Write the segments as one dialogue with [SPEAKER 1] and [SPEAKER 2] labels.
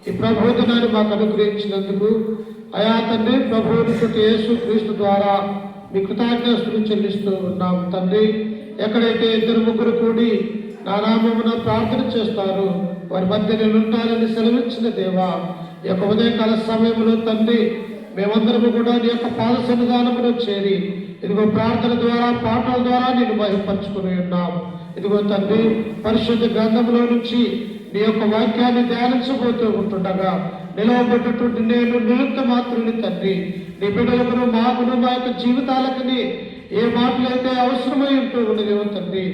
[SPEAKER 1] ఈ ప్రబోధనాన్ని మాకు అనుగ్రహించినందుకు అయా తండ్రి, ప్రభువుని యేసు క్రీస్తు ద్వారా మీ కృతజ్ఞతలు చెల్లిస్తూ ఉన్నాం తండ్రి. ఎక్కడైతే 2-3 కూడి నా నామమున ప్రార్థన చేస్తారు వారి మధ్య నేను ఉంటానని సెలవిచ్చిన దేవా, ఈ యొక్క ఉదయకాల సమయంలో తండ్రి మేమందరము కూడా నీ యొక్క పాద సన్నిధానములో చేరి ఇదిగో ప్రార్థన ద్వారా, పాటల ద్వారా నేను మహిమపరుచుకుని ఉన్నాం. ఇదిగో తండ్రి, పరిశుద్ధ గ్రంథంలో నుంచి నీ యొక్క వాక్యాన్ని ధ్యానించబోతూ ఉంటుండగా నిలవబెట్టేటువంటి నేను నిలుత్త మాత్రుని తండ్రి, నీ బిడ్డలకును మాకును మా యొక్క జీవితాలకని ఏ మాటలైతే అవసరమై ఉంటూ ఉన్నదేమో తండ్రి,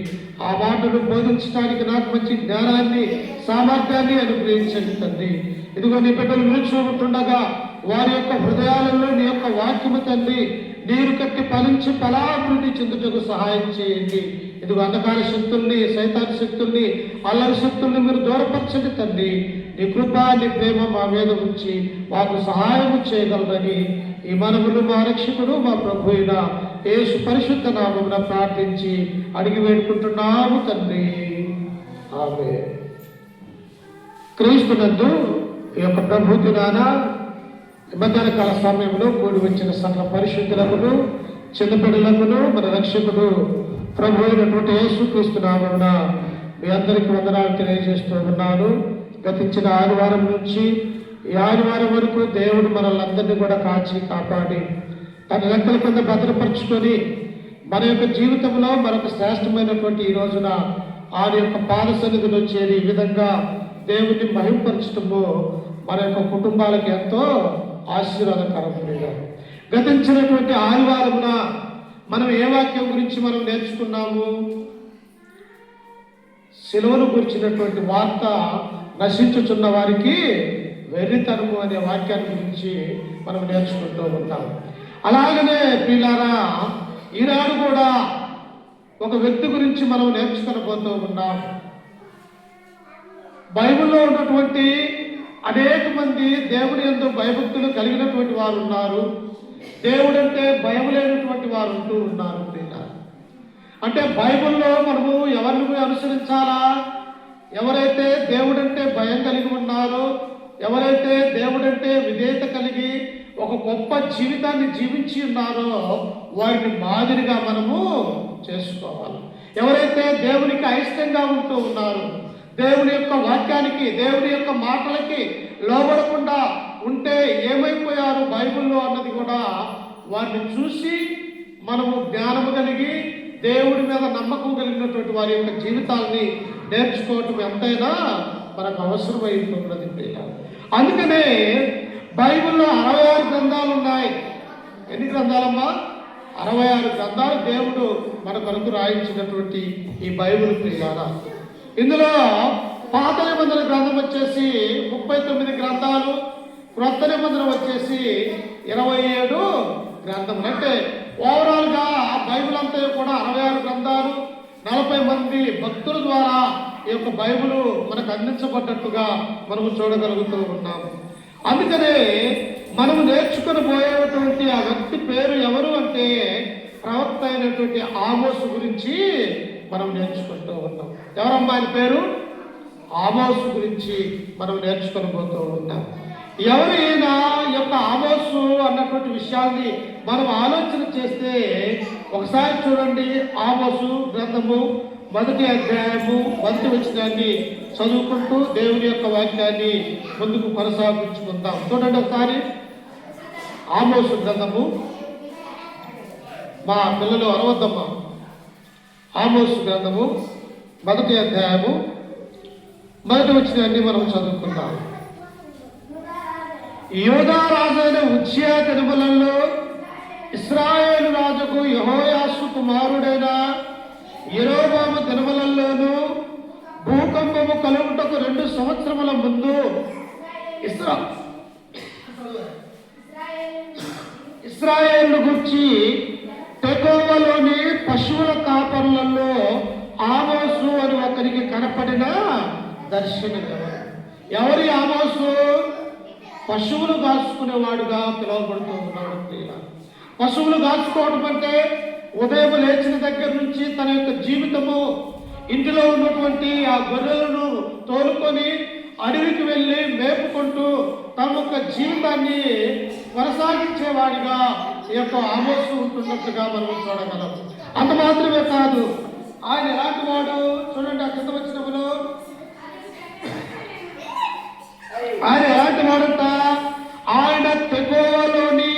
[SPEAKER 1] ఆ మాటను బోధించడానికి నాకు మంచి జ్ఞానాన్ని, సామర్థ్యాన్ని అనుగ్రహించండి తండ్రి. ఇదిగో నీ బిడ్డలు నిలిచి ఉంటుండగా వారి యొక్క హృదయాలలో నీ యొక్క వాక్యము తండ్రి నీరు కట్టి ఫలించి ఫలాభివృద్ధి చెందుటకు సహాయం చేయండి. ఇదిగో అంధకార శక్తుల్ని, సైతాన్ శక్తుల్ని, అల్లరి శక్తుల్ని మీరు దూరపరచండి తండ్రి. నీ కృప, నీ ప్రేమ మా మీద ఉంచి మాకు సహాయం చేయగలరని ఈ మనములు మా రక్షకుడు మా ప్రభు అయిన యేసు పరిశుద్ధ నామమున ప్రార్థించి అడిగి వేడుకుంటున్నాము తండ్రి. ఆమేన్. క్రీస్తునందు ఈ యొక్క ప్రభు దినాన మధ్యాహ్నకాల సమయంలో కూడి వచ్చిన సకల పరిశుద్ధులకును, చిన్నపిల్లలకును మన రక్షకుడు ప్రభు అయినటువంటి యేసు క్రీస్తు నామమున మీ అందరికీ వందనాలు తెలియజేస్తూ ఉన్నాను. గతించిన ఆదివారం నుంచి ఈ ఆదివారం వరకు దేవుడు మనల్ని అందరినీ కూడా కాచి కాపాడి తన రెక్కల కింద భద్రపరుచుకొని మన యొక్క జీవితంలో మరొక శ్రేష్టమైనటువంటి ఈ రోజున ఆయన యొక్క పాద సన్నిధిలో చేరి ఈ విధంగా దేవుడిని మహిమపరచటము మన యొక్క కుటుంబాలకు ఎంతో ఆశీర్వాదకరంగా. గతించినటువంటి ఆదివారమున మనం ఏ వాక్యం గురించి మనం నేర్చుకున్నాము? సిలువను గురించినటువంటి వార్త నశించుచున్న వారికి వెర్రితనము అనే వాక్యాన్ని గురించి మనం నేర్చుకుంటూ ఉంటాం. అలాగనే పిల్లారా, ఈనాడు కూడా ఒక వ్యక్తి గురించి మనం నేర్చుకొనబోతూ ఉన్నాం. బైబిల్లో ఉన్నటువంటి అనేక మంది దేవుని యందు భయభక్తులు కలిగినటువంటి వారు ఉన్నారు. దేవుడంటే భయం లేనటువంటి వారు ఉంటూ ఉన్నారు. అంటే బైబిల్లో మనము ఎవరిని అనుసరించాలా? ఎవరైతే దేవుడంటే భయం కలిగి ఉన్నారో, ఎవరైతే దేవుడంటే విధేయత కలిగి ఒక గొప్ప జీవితాన్ని జీవించి ఉన్నారో వారిని మాదిరిగా మనము చేసుకోవాలి. ఎవరైతే దేవునికి అయిష్టంగా ఉంటూ ఉన్నారు, దేవుని యొక్క వాక్యానికి, దేవుని యొక్క మాటలకి లోబడకుండా ఉంటే ఏమైపోయారు బైబిల్లో అన్నది కూడా వారిని చూసి మనము జ్ఞానము కలిగి దేవుడి మీద నమ్మకం కలిగినటువంటి వారి యొక్క జీవితాల్ని నేర్చుకోవటం ఎంతైనా మనకు అవసరమై ఉన్నది. అందుకనే బైబిల్లో 66 గ్రంథాలు ఉన్నాయి. ఎన్ని గ్రంథాలమ్మా? 66 గ్రంథాలు దేవుడు మన కొరకు రాయించినటువంటి ఈ బైబిల్ పిల్లారా. ఇందులో పాత నిబంధన గ్రంథం వచ్చేసి 39 గ్రంథాలు, క్రొత్త నిబంధన వచ్చేసి 27 గ్రంథములు. అంటే ఓవరాల్గా బైబిల్ అంతా కూడా 66 గ్రంథాలు, 40 మంది భక్తుల ద్వారా ఈ యొక్క బైబిల్ మనకు అందించబడ్డట్టుగా మనము చూడగలుగుతూ ఉన్నాము. అందుకనే మనము నేర్చుకుని పోయేటువంటి ఆ వ్యక్తి పేరు ఎవరు అంటే ప్రవక్త అయినటువంటి ఆమోసు గురించి మనం నేర్చుకుంటూ ఉన్నాం. ఎవరమ్మా ఆయన పేరు? ఆమోసు గురించి మనం నేర్చుకొని పోతూ ఉంటాం. ఎవరు ఈయన యొక్క ఆమోసు అన్నటువంటి విషయాన్ని మనం ఆలోచన చేస్తే ఒకసారి చూడండి. ఆమోసు గ్రంథము 1వ అధ్యాయము 1వ వచనాన్ని చదువుకుంటూ దేవుని యొక్క వాక్యాన్ని ముందుకు కొనసాగించుకుందాం. చూడండి ఒకసారి. ఆమోసు గ్రంథము, మా పిల్లలు అరవద్దమ్మా. ఆమోసు గ్రంథము 1వ అధ్యాయము 1వ వచనాన్ని మనం చదువుకుందాం. యూదా రాజైన ఉజ్జియా దినములలో ఇశ్రాయేలు రాజుకు యెహోయాషు కుమారుడైన యెరోబాము దినములలోను భూకంపము కలుగుటకు 2 సంవత్సరముల ముందు ఇశ్రాయేలు గురించి తెకోవలోని పశువుల కాపరులలో ఆమోసు అని ఒకరికి కనపడిన దర్శనం. ఎవరి ఆమోసు? పశువులు కాల్చుకునేవాడుగా పిలువబడుతూ ఉన్నాడు. పశువులు కాల్చుకోవడం అంటే ఉదయం లేచిన దగ్గర నుంచి తన యొక్క జీవితము, ఇంటిలో ఉన్నటువంటి ఆ గొర్రెలను తోలుకొని అడవికి వెళ్ళి మేపుకుంటూ తన యొక్క జీవితాన్ని కొనసాగించేవాడిగా ఈ యొక్క ఆమోసు ఉంటున్నట్టుగా మనం చూడగలం. అంత మాత్రమే కాదు, ఆయన ఎలాంటి వాడు చూడండి. ఆ కింద వచ్చినప్పుడు ఆయన ఎలాంటి వాడంట, ఆయన తెగోవలోని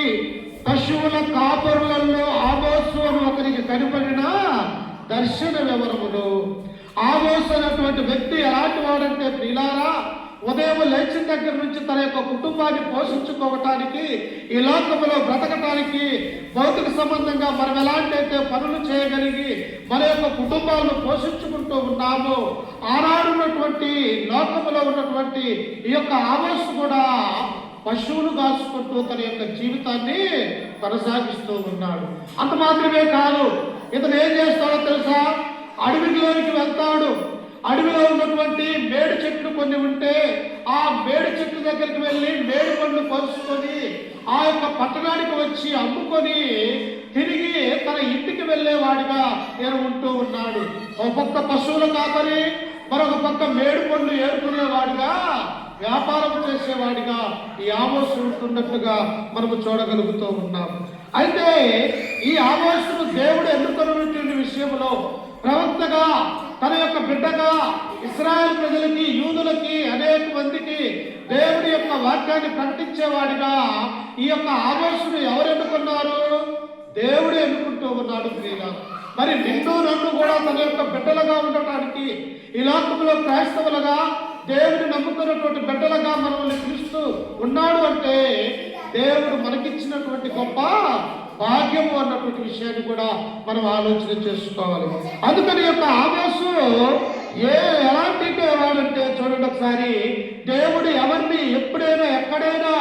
[SPEAKER 1] పశువుల కాపరులలో ఆమోసు అని ఒకరికి కనపడిన దర్శన వివరములు. ఆమోసు అనేటువంటి వ్యక్తి ఎలాంటి వాడంటే ప్రియులారా, ఉదయం లేచిన దగ్గర నుంచి తన యొక్క కుటుంబాన్ని పోషించుకోవటానికి, ఈ లోకంలో బ్రతకటానికి, భౌతిక సంబంధంగా మనం ఎలాంటి అయితే పనులు చేయగలిగి మన యొక్క కుటుంబాలను పోషించుకుంటూ ఉన్నామో, ఆనాడు ఉన్నటువంటి లోకంలో ఉన్నటువంటి ఈ యొక్క ఆమోసు కూడా పశువులు కాసుకుంటూ తన యొక్క జీవితాన్ని కొనసాగిస్తూ ఉన్నాడు. అంత మాత్రమే కాదు, ఇతను ఏం చేస్తాడో తెలుసా, అడవిలోనికి వెళ్తాడు. అడవిలో ఉన్నటువంటి మేడు చెట్లు కొన్ని ఉంటే ఆ మేడు చెట్టు దగ్గరికి వెళ్ళి మేడు పండ్లు కోసుకొని ఆ యొక్క పట్టణానికి వచ్చి అమ్ముకొని తిరిగి తన ఇంటికి వెళ్ళేవాడిగా నేను ఉంటూ ఉన్నాడు. ఒక పక్క పశువుల కాపరి, మరొక పక్క మేడు పండ్లు ఏరుకునేవాడిగా, వ్యాపారం చేసేవాడిగా ఈ ఆమోసు ఉంటున్నట్టుగా మనము చూడగలుగుతూ ఉన్నాము. అయితే ఈ ఆమోసును దేవుడు ఎన్నుకున్నటువంటి విషయంలో ప్రవక్తగా, తన యొక్క బిడ్డగా ఇశ్రాయేలు ప్రజలకి, యూదులకి, అనేక మందికి దేవుడి యొక్క వాక్యాన్ని ప్రకటించేవాడిగా ఈ యొక్క ఆమోసును ఎవరు ఎన్నుకున్నారు? దేవుడు ఎన్నుకుంటూ ఉన్నాడు ప్రియుల. మరి నిన్ను నన్ను కూడా తన యొక్క బిడ్డలుగా ఉండటానికి, ఈ లోకంలో క్రైస్తవులుగా దేవుడిని నమ్ముకున్నటువంటి బిడ్డలుగా మనల్ని పిలుస్తూ ఉన్నాడు అంటే దేవుడు మనకిచ్చినటువంటి గొప్ప భాగ్యము అన్నటువంటి విషయాన్ని కూడా మనం ఆలోచన చేసుకోవాలి. అందుకని యొక్క ఆమోసు ఎలాంటి వాడంటే చూడండి ఒకసారి, దేవుడు ఎవరిని ఎప్పుడైనా ఎక్కడైనా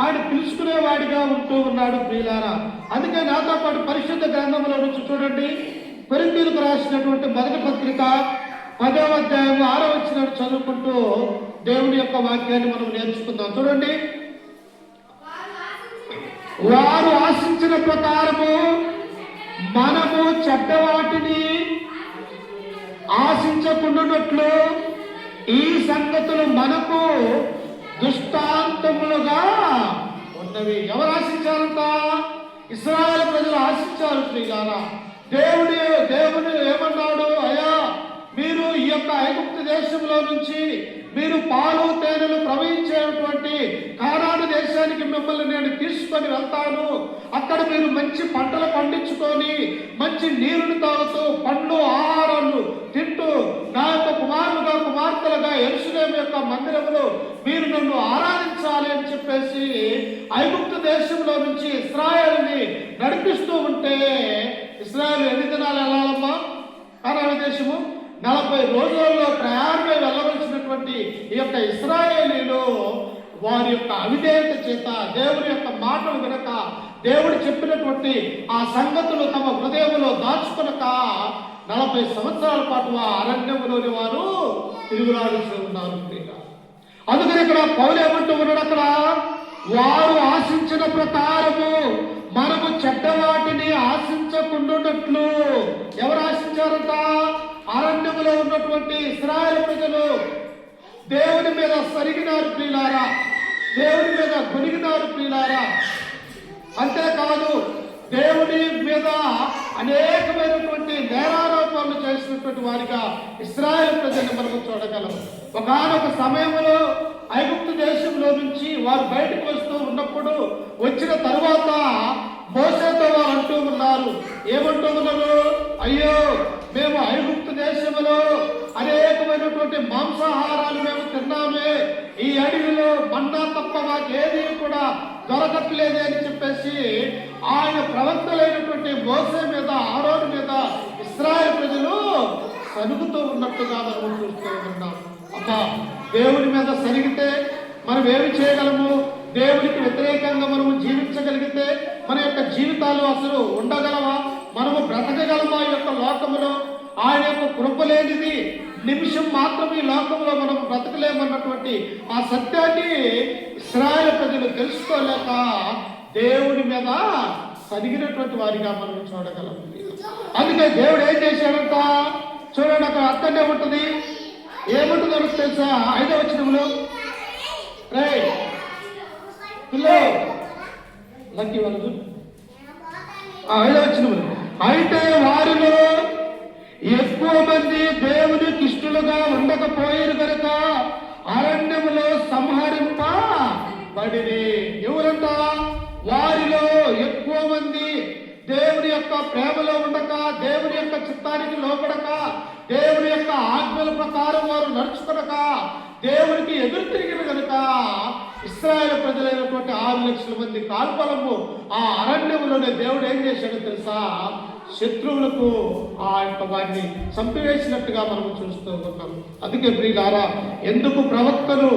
[SPEAKER 1] ఆయన పిలుచుకునేవాడిగా ఉంటూ ఉన్నాడు ప్రియులారా. అందుకే నాతో పాటు పరిశుద్ధ గ్రంథంలో నుంచి చూడండి, కొరింథీయులకు రాసినటువంటి మొదటి పత్రిక 10వ అధ్యాయం 6వ వచనం చదువుకుంటూ దేవుని యొక్క వాక్యాన్ని మనం నేర్చుకుందాం. చూడండి, వారు ఆశించిన ప్రకారము మనము చెడ్డవాటిని ఆశించకుండానట్లు ఈ సంగతులు మనకు దృష్టాంతములుగా ఉన్నవి. ఎవరు ఆశించారంట? ఇశ్రాయేలు ప్రజలు ఆశించారు ప్రియులారా. దేవుడు ఏమన్నాడు? అయ్యా, మీరు ఈ యొక్క ఐగుప్తు దేశంలో నుంచి మీరు పాలు తేనెలు ప్రవహించేటువంటి కానాను దేశానికి మిమ్మల్ని నేను తీసుకొని వెళ్తాను. అక్కడ మీరు మంచి పంటలు పండించుకొని మంచి నీరుని తాగుతూ పండ్లు ఆహారాలు తింటూ నా యొక్క కుమారులుగా కుమార్తెలుగా యెరూషలేము యొక్క మందిరంలో మీరు నన్ను ఆరాధించాలి అని చెప్పేసి ఐగుప్తు దేశంలో నుంచి ఇశ్రాయేలుని నడిపిస్తూ ఉంటే, ఇశ్రాయేలు ఎన్ని దినాలు వెళ్ళాలమ్మా? కానాను దేశము 40 రోజులలో ప్రయాణమై వెళ్ళవలసినటువంటి ఈ యొక్క ఇశ్రాయేలీలు వారి యొక్క అవిధేయత చేత, దేవుని యొక్క మాటలు వినక, దేవుడు చెప్పినటువంటి ఆ సంగతులు తమ హృదయంలో దాచుకొనక 40 సంవత్సరాల పాటు ఆ అరణ్యంలోని వారు తిరుగులాడుతూ ఉన్నారు. అందుకని ఇక్కడ పౌలు ఏమంటూ ఉన్నాడు, అక్కడ వారు ఆశించిన ప్రకారము మనము చెడ్డవాటిని ఆశించకుండానట్లు. ఎవరు ఆశించారంట? అరణ్యములో ఉన్నటువంటి ఇశ్రాయేలు ప్రజలు దేవుని మీద సరిగినారు ప్రియులారా, దేవుని మీద గొనిగినారు ప్రియులారా. అంతేకాదు, దేవుని మీద అనేకమైనటువంటి నేరారోపణలు చేసినటువంటి వారిగా ఇశ్రాయేలు ప్రజల్ని మనము చూడగలం. ఒకానొక సమయంలో ఐగుప్తు దేశంలో నుంచి వారు బయటకు వస్తూ ఉన్నప్పుడు, వచ్చిన తరువాత మోసేతో వారు అంటూ ఉన్నారు. ఏమంటూ ఉన్నారు? అయ్యో, మేము ఐగుప్తు దేశంలో అనేకమైనటువంటి మాంసాహారాలు మేము తిన్నామే, ఈ అడవిలో మన్నా తప్ప మాకేది కూడా దొరకట్లేదే అని చెప్పేసి ఆయన ప్రవక్తలైనటువంటి మోసే మీద, ఆరోను మీద ఇశ్రాయేలు ప్రజలు సనుగుతూ ఉన్నట్టుగా మనం చూస్తూ ఉన్నాం. అబ్బా, దేవుడి మీద సరిగితే మనం ఏమి చేయగలము? దేవుడికి వ్యతిరేకంగా మనము జీవించగలిగితే మన యొక్క జీవితాలు అసలు ఉండగలవా? మనము బ్రతకగలమా? ఈ యొక్క లోకములో ఆయన యొక్క కృప లేనిది నిమిషం మాత్రం ఈ లోకంలో మనం బ్రతకలేమన్నటువంటి ఆ సత్యాన్ని ఇశ్రాయేలు ప్రజలు తెలుసుకోలేక దేవుడి మీద సరిగినటువంటి వారిగా మనం చూడగలం. అందుకే దేవుడు ఏం చేశాడంట? చూడండి, అక్కడ అక్కడనే ఉంటుంది, ఏమంటుందో తెలుసా? 5వ వచనంలో పిల్లలు లక్కీ వాళ్ళు 5వ వచనంలో, అయితే వారిలో ఎక్కువ మంది దేవునికి ఇష్టలుగా ఉండకపోయారు కనుక అరణ్యములో సంహరింపబడిరి. ఎవరంట? వారిలో ఎక్కువ మంది దేవుని యొక్క ప్రేమలో ఉండక, దేవుని యొక్క చిత్తానికి లోపడక, దేవుని యొక్క ఆజ్ఞల ప్రకారం వారు నడుచుకొనక, దేవునికి ఎదురు తిరిగిన కనుక ఇశ్రాయేలు ప్రజలైనటువంటి 6 లక్షల మంది కాల్పలము ఆ అరణ్యములోనే దేవుడు ఏం చేశాడో తెలుసా? శత్రువులకు ఆ యొక్క వారిని చంపివేసినట్టుగా మనం చూస్తూ ఉన్నాం. అందుకే ప్రియులారా, ఎందుకు ప్రవక్తలు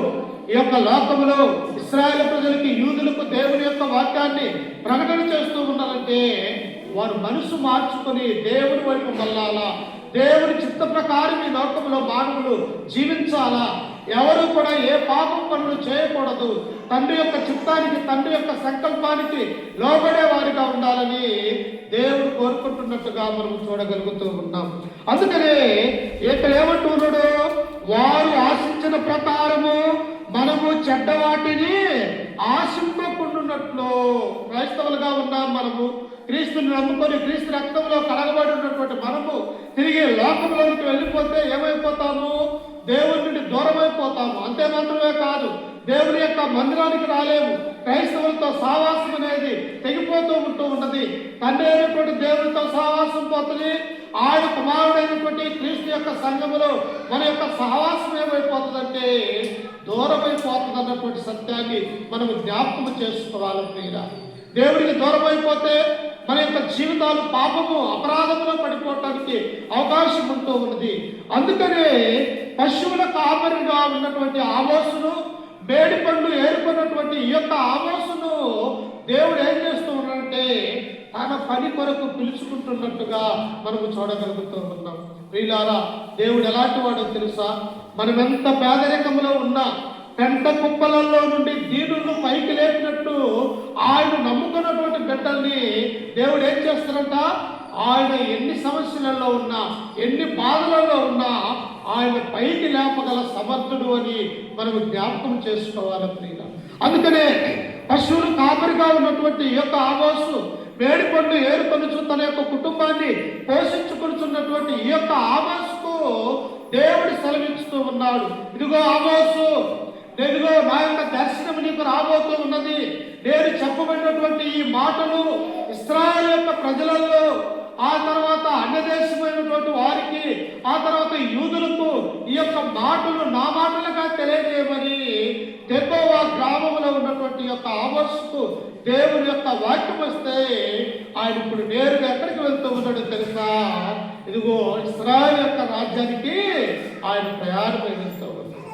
[SPEAKER 1] ఈ యొక్క లోకములో ఇశ్రాయేలు ప్రజలకి, యూదులకు దేవుని యొక్క వాక్యాన్ని ప్రకటన చేస్తూ ఉన్నారంటే వారు మనసు మార్చుకొని దేవుని వైపు మళ్ళాలా, దేవుని చిత్త ప్రకారం ఈ లోకంలో మానవులు జీవించాలా, ఎవరు కూడా ఏ పాపం పనులు చేయకూడదు, తండ్రి యొక్క చిత్తానికి, తండ్రి యొక్క సంకల్పానికి లోబడే వారిగా ఉండాలని దేవుడు కోరుకుంటున్నట్టుగా మనం చూడగలుగుతూ ఉన్నాం. అందుకనే ఇక్కడ ఏమంటున్నాడు? వారు ఆశించిన ప్రకారము మనము చెడ్డవాటిని ఆశింపకుండున్నట్లు. క్రైస్తవులుగా ఉన్నాం మనము, క్రీస్తుని నమ్ముకొని క్రీస్తు రక్తంలో కడగబడి ఉన్నటువంటి మనము తిరిగి లోకంలోకి వెళ్ళిపోతే ఏమైపోతాము? దేవుడి నుండి దూరం అయిపోతాము. అంతే మాత్రమే కాదు, దేవుని యొక్క మందిరానికి రాలేము. క్రైస్తవులతో సావాసం అనేది తెగిపోతూ ఉంటూ ఉన్నది. తండ్రి అయినటువంటి దేవునితో సావాసం పోతుంది. ఆయన కుమారుడైనటువంటి క్రీస్తు యొక్క సంఘములో మన యొక్క సహవాసం ఏమైపోతుందంటే దూరం అయిపోతుంది అన్నటువంటి సత్యాన్ని మనము జ్ఞాపకం చేసుకోవాలి. ప్రియుడా, దేవుడికి దూరం అయిపోతే మన యొక్క జీవితాలు పాపము, అపరాధములో పడిపోవటానికి అవకాశం ఉంటూ ఉన్నది. అందుకనే పశువుల కాపరిగా ఉన్నటువంటి ఆమోసును, మేడి పండ్లు ఏరుకున్నటువంటి ఈ యొక్క ఆమోసును దేవుడు ఏం చేస్తూ ఉన్నాడంటే తన పని కొరకు పిలుచుకుంటున్నట్టుగా మనము చూడగలుగుతూ ఉన్నాం. ప్రియులారా, దేవుడు ఎలాంటి వాడో తెలుసా? మనం ఎంత పేదరికంలో ఉన్నా పెంట కుప్పలలో నుండి దీనులను పైకి లేపినట్టు ఆయన నమ్ముకున్నటువంటి బిడ్డల్ని దేవుడు ఏం చేస్తారంట? ఆయన ఎన్ని సమస్యలలో ఉన్నా, ఎన్ని బాధలలో ఉన్నా ఆయన పైకి లేపగల సమర్థుడు అని మనం జ్ఞాపకం చేసుకోవాలి ప్రియుల. అందుకనే పశువులు కాపరిగా ఉన్నటువంటి ఈ యొక్క ఆమోసు మేడిపండు ఏరుకొనుచు తన యొక్క కుటుంబాన్ని పోషించుకుంటున్నటువంటి ఈ యొక్క ఆమోసుకు దేవుడు సెలవిస్తూ ఉన్నాడు. ఇదిగో ఆమోసు, ఇదిగో నా యొక్క దర్శనం నీకు రాబోతూ ఉన్నది. నేను చెప్పబడినటువంటి ఈ మాటలు ఇశ్రాయేలు యొక్క ప్రజలలో, ఆ తర్వాత అన్యదేశమైనటువంటి వారికి, ఆ తర్వాత యూదులకు ఈ యొక్క మాటలు నా మాటలుగా తెలియజేయమని తెకోవా గ్రామంలో ఉన్నటువంటి యొక్క ఆమోసుకు దేవుని యొక్క వాక్యం వస్తే ఆయన ఇప్పుడు నేరుగా ఎక్కడికి వెళ్తూ ఉన్నాడో తెలుసా? ఇదిగో ఇశ్రాయేలు యొక్క రాజ్యానికి ఆయన ప్రయాణమై వెళ్తూ ఉన్నాడు.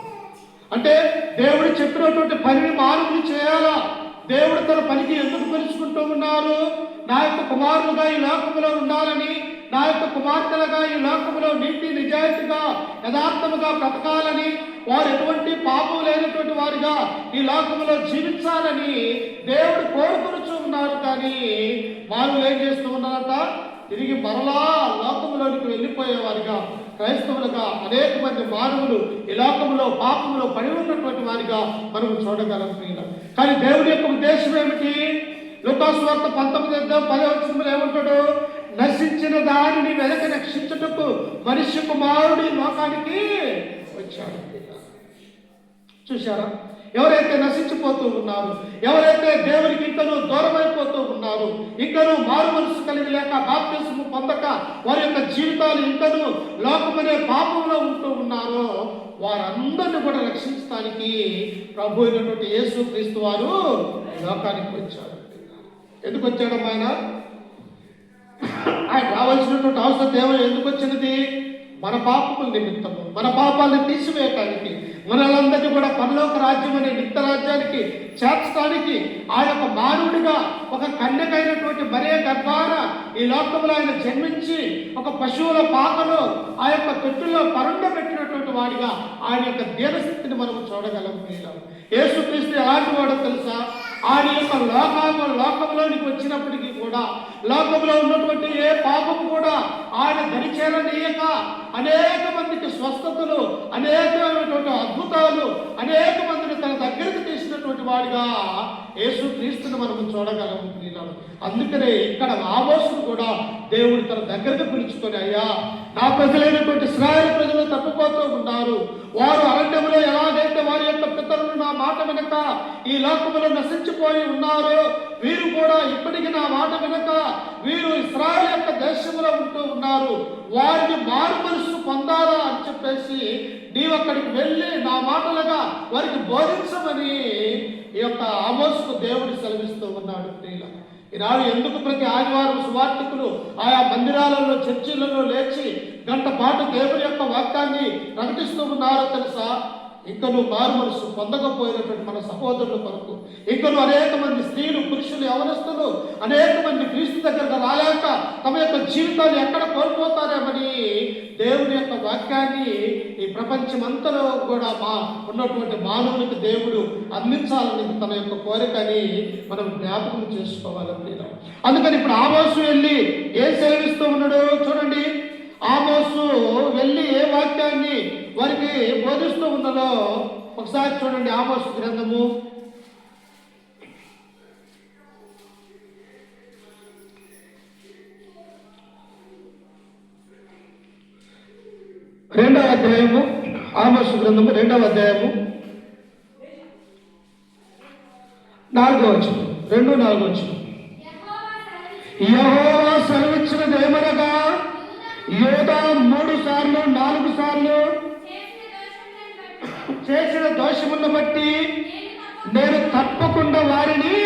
[SPEAKER 1] అంటే దేవుడు చెప్పినటువంటి పనిని మానవులు చేయాలా? దేవుడు తన పనికి ఎందుకు పిలుచుకుంటూ ఉన్నారు? నా యొక్క కుమారులుగా ఈ లోకములో ఉండాలని, నా యొక్క కుమార్తెలుగా ఈ లోకములో నీతి నిజాయితీగా యథార్థముగా బ్రతకాలని, వారు ఎటువంటి పాపం లేనటువంటి వారిగా ఈ లోకములో జీవించాలని దేవుడు కోరుకొనుచూ ఉన్నారు. కానీ వాళ్ళు ఏం చేస్తూ ఉన్నారట? తిరిగి మరలా లోకములోనికి వెళ్ళిపోయేవారిగా, క్రైస్తవులుగా అనేక మంది మానవులు ఈ లోకంలో పాపంలో పడి ఉన్నటువంటి వారిగా మనం చూడగలం. కానీ దేవుడి యొక్క ఉద్దేశం ఏమిటి? లూకాసు వార్త 19:10 ఏమంటాడు? నశించిన దానిని వెనక రక్షించుటకు మనిషి కుమారుడు ఈ లోకానికి వచ్చాడు. చూశారా? ఎవరైతే నశించిపోతూ ఉన్నారు, ఎవరైతే దేవునికి ఇంకనూ దూరం అయిపోతూ ఉన్నారు, ఇంకనూ మారు మనసు కలిగి లేక బాప్తిస్మము పొందక వారి యొక్క జీవితాలు ఇంకనూ లోకమనే పాపంలో ఉంటూ ఉన్నారో వారందరినీ కూడా రక్షించడానికి ప్రభు అయినటువంటి యేసు క్రీస్తు వారు లోకానికి వచ్చారు. ఎందుకు వచ్చాడు ఆయన? ఆయన రావాల్సినటువంటి అవసరం దేవుడు ఎందుకు వచ్చినది? మన పాపముల నిమిత్తము, మన పాపాలను తీసివేయటానికి, మనలందరినీ కూడా పరలోక రాజ్యం అనే నిత్య రాజ్యానికి చేర్చడానికి ఆ యొక్క మానవుడిగా ఒక కన్యకైనటువంటి మరియ గర్భాన ఈ లోకంలో ఆయన జన్మించి ఒక పశువుల పాకలో ఆ యొక్క తొట్టులో పరుండబెట్టినటువంటి వాడిగా ఆయన యొక్క దీనస్థితిని మనం చూడగలం. యేసుక్రీస్తు ఎలాంటి వాడో తెలుసా? ఆయన యొక్క లోకంలోనికి వచ్చినప్పటికీ కూడా లోకంలో ఉన్నటువంటి ఏ పాపం కూడా ఆయన దరిచేరనీయక అనేక మందికి స్వస్థతలు, అనేకమైనటువంటి అద్భుతాలు, అనేక మందిని తన దగ్గరికి తీసినటువంటి వాడిగా యేసుక్రీస్తుని మనము చూడగలము. అందుకనే ఇక్కడ ఆమోసును కూడా దేవుడు తన దగ్గరకు పిలుచుకొని, అయ్యా నా ప్రజలైనటువంటి ఇశ్రాయేలు ప్రజలు తప్పిపోతూ ఉన్నారు, వారు అరణ్యంలో ఎలాగైతే వారి యొక్క పితరులు నా మాట వినక ఈ లోకములో నశించిపోయి ఉన్నారు, వీరు కూడా ఇప్పటికీ నా మాట వినక వీరు ఇశ్రాయేలు యొక్క దేశంలో ఉంటూ ఉన్నారు, వారిని మారు మనస్సు పొందాలా అని చెప్పేసి నీవు అక్కడికి వెళ్ళి నా మాటలుగా వారికి బోధించమని ఈ యొక్క ఆమోసుకు దేవుడు సెలవిస్తూ ఉన్నాడు. ఈనాడు ఎందుకు ప్రతి ఆదివారం సువార్తికులు ఆయా మందిరాలలో, చర్చిలలో లేచి గంట పాటు దేవుని యొక్క వాక్యాన్ని ప్రకటిస్తూ ఉన్నారో తెలుసా? ఇంకను మారు మనసు పొందకపోయినటువంటి మన సహోదరుల కొరకు, ఇంకను అనేక మంది స్త్రీలు, పురుషులు, యవనస్తులు అనేక మంది క్రీస్తు దగ్గరకు రాలేక తమ యొక్క జీవితాన్ని ఎక్కడ కోల్పోతారేమని దేవుని యొక్క వాక్యాన్ని ఈ ప్రపంచమంతలో కూడా ఉన్నటువంటి మానవునికి దేవుడు అందించాలని తన యొక్క కోరికని మనం జ్ఞాపకం చేసుకోవాలని. అందుకని ఇప్పుడు ఆమోసు వెళ్ళి ఏం సెలవిస్తూ ఉన్నాడు చూడండి. ఆమోసు వెళ్ళి ఏ వాక్యాన్ని వారికి బోధిస్తూ ఉన్నదో ఒకసారి చూడండి. ఆమోసు గ్రంథము 2వ అధ్యాయము, ఆమోసు గ్రంథము 2వ అధ్యాయము 4వ వచనం, 2-4 వచనం. యెహోవా సెలవిచ్చినదేమనగా, యూదా 3 సార్లు 4 సార్లు చేసిన దోషములను బట్టి నేను తప్పకుండా వారిని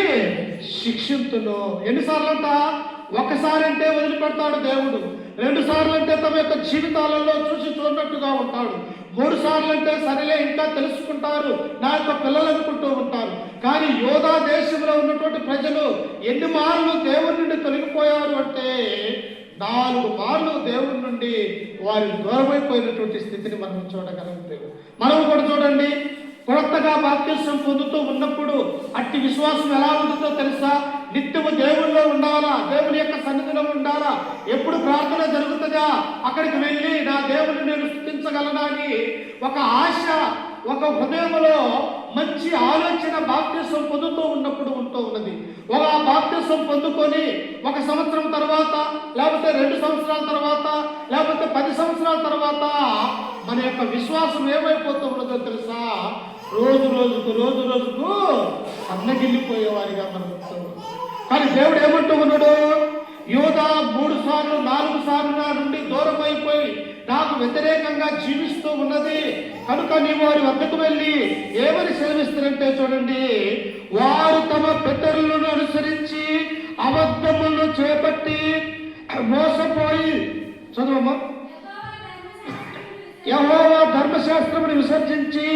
[SPEAKER 1] శిక్షింతును. ఎన్నిసార్లు అంట? ఒకసారి అంటే వదిలిపెడతాడు దేవుడు, 2 సార్లు అంటే తమ యొక్క జీవితాలలో చూసి చూడనట్టుగా ఉంటాడు, 3 సార్లు అంటే సరేలే ఇంకా తెలుసుకుంటారు నా యొక్క పిల్లలు అనుకుంటూ ఉంటారు. కానీ యోధా దేశంలో ఉన్నటువంటి ప్రజలు ఎన్ని మార్లు దేవుడి నుండి తొలగిపోయారు అంటే 4 మార్లు దేవుడి నుండి వారి దూరమైపోయినటువంటి స్థితిని మనం చూడగలం. మనం కూడా చూడండి, కొత్తగా బాప్తిస్మం పొందుతూ ఉన్నప్పుడు అట్టి విశ్వాసం ఎలా ఉంటుందో తెలుసా? నిత్యము దేవుళ్ళలో ఉండాలా, దేవుని యొక్క సన్నిధిలో ఉండాలా. ఎప్పుడు ప్రార్థన జరుగుతుందా అక్కడికి వెళ్ళి నా దేవుని నేను స్తుతించగలనా అని ఒక ఆశ, ఒక హృదయంలో మంచి ఆలోచన బాప్తిస్మం పొందుతూ ఉన్నప్పుడు ఉంటూ ఉన్నది. ఒక బాప్తిస్మం పొందుకొని 1 సంవత్సరం తర్వాత, లేకపోతే 2 సంవత్సరాల తర్వాత, లేకపోతే 10 సంవత్సరాల తర్వాత మన యొక్క విశ్వాసం ఏమైపోతూ ఉన్నదో తెలుసా? రోజు రోజుకు అన్నగిల్లిపోయేవారిగా మనం ఉంటాం. కానీ దేవుడు ఏమంటూ ఉన్నాడు? యూదా 3 సార్లు 4 సార్లు నా నుండి దూరం అయిపోయి నాకు వ్యతిరేకంగా జీవిస్తూ ఉన్నది కనుక నీవు వారి వద్దకు వెళ్ళి ఏమని సెలవిస్తారంటే చూడండి, వారు తమ పితరులను అనుసరించి అబద్ధములను చేపట్టి మోసపోయి, చదువమ్మా, యెహోవా ధర్మశాస్త్రమును విసర్జించి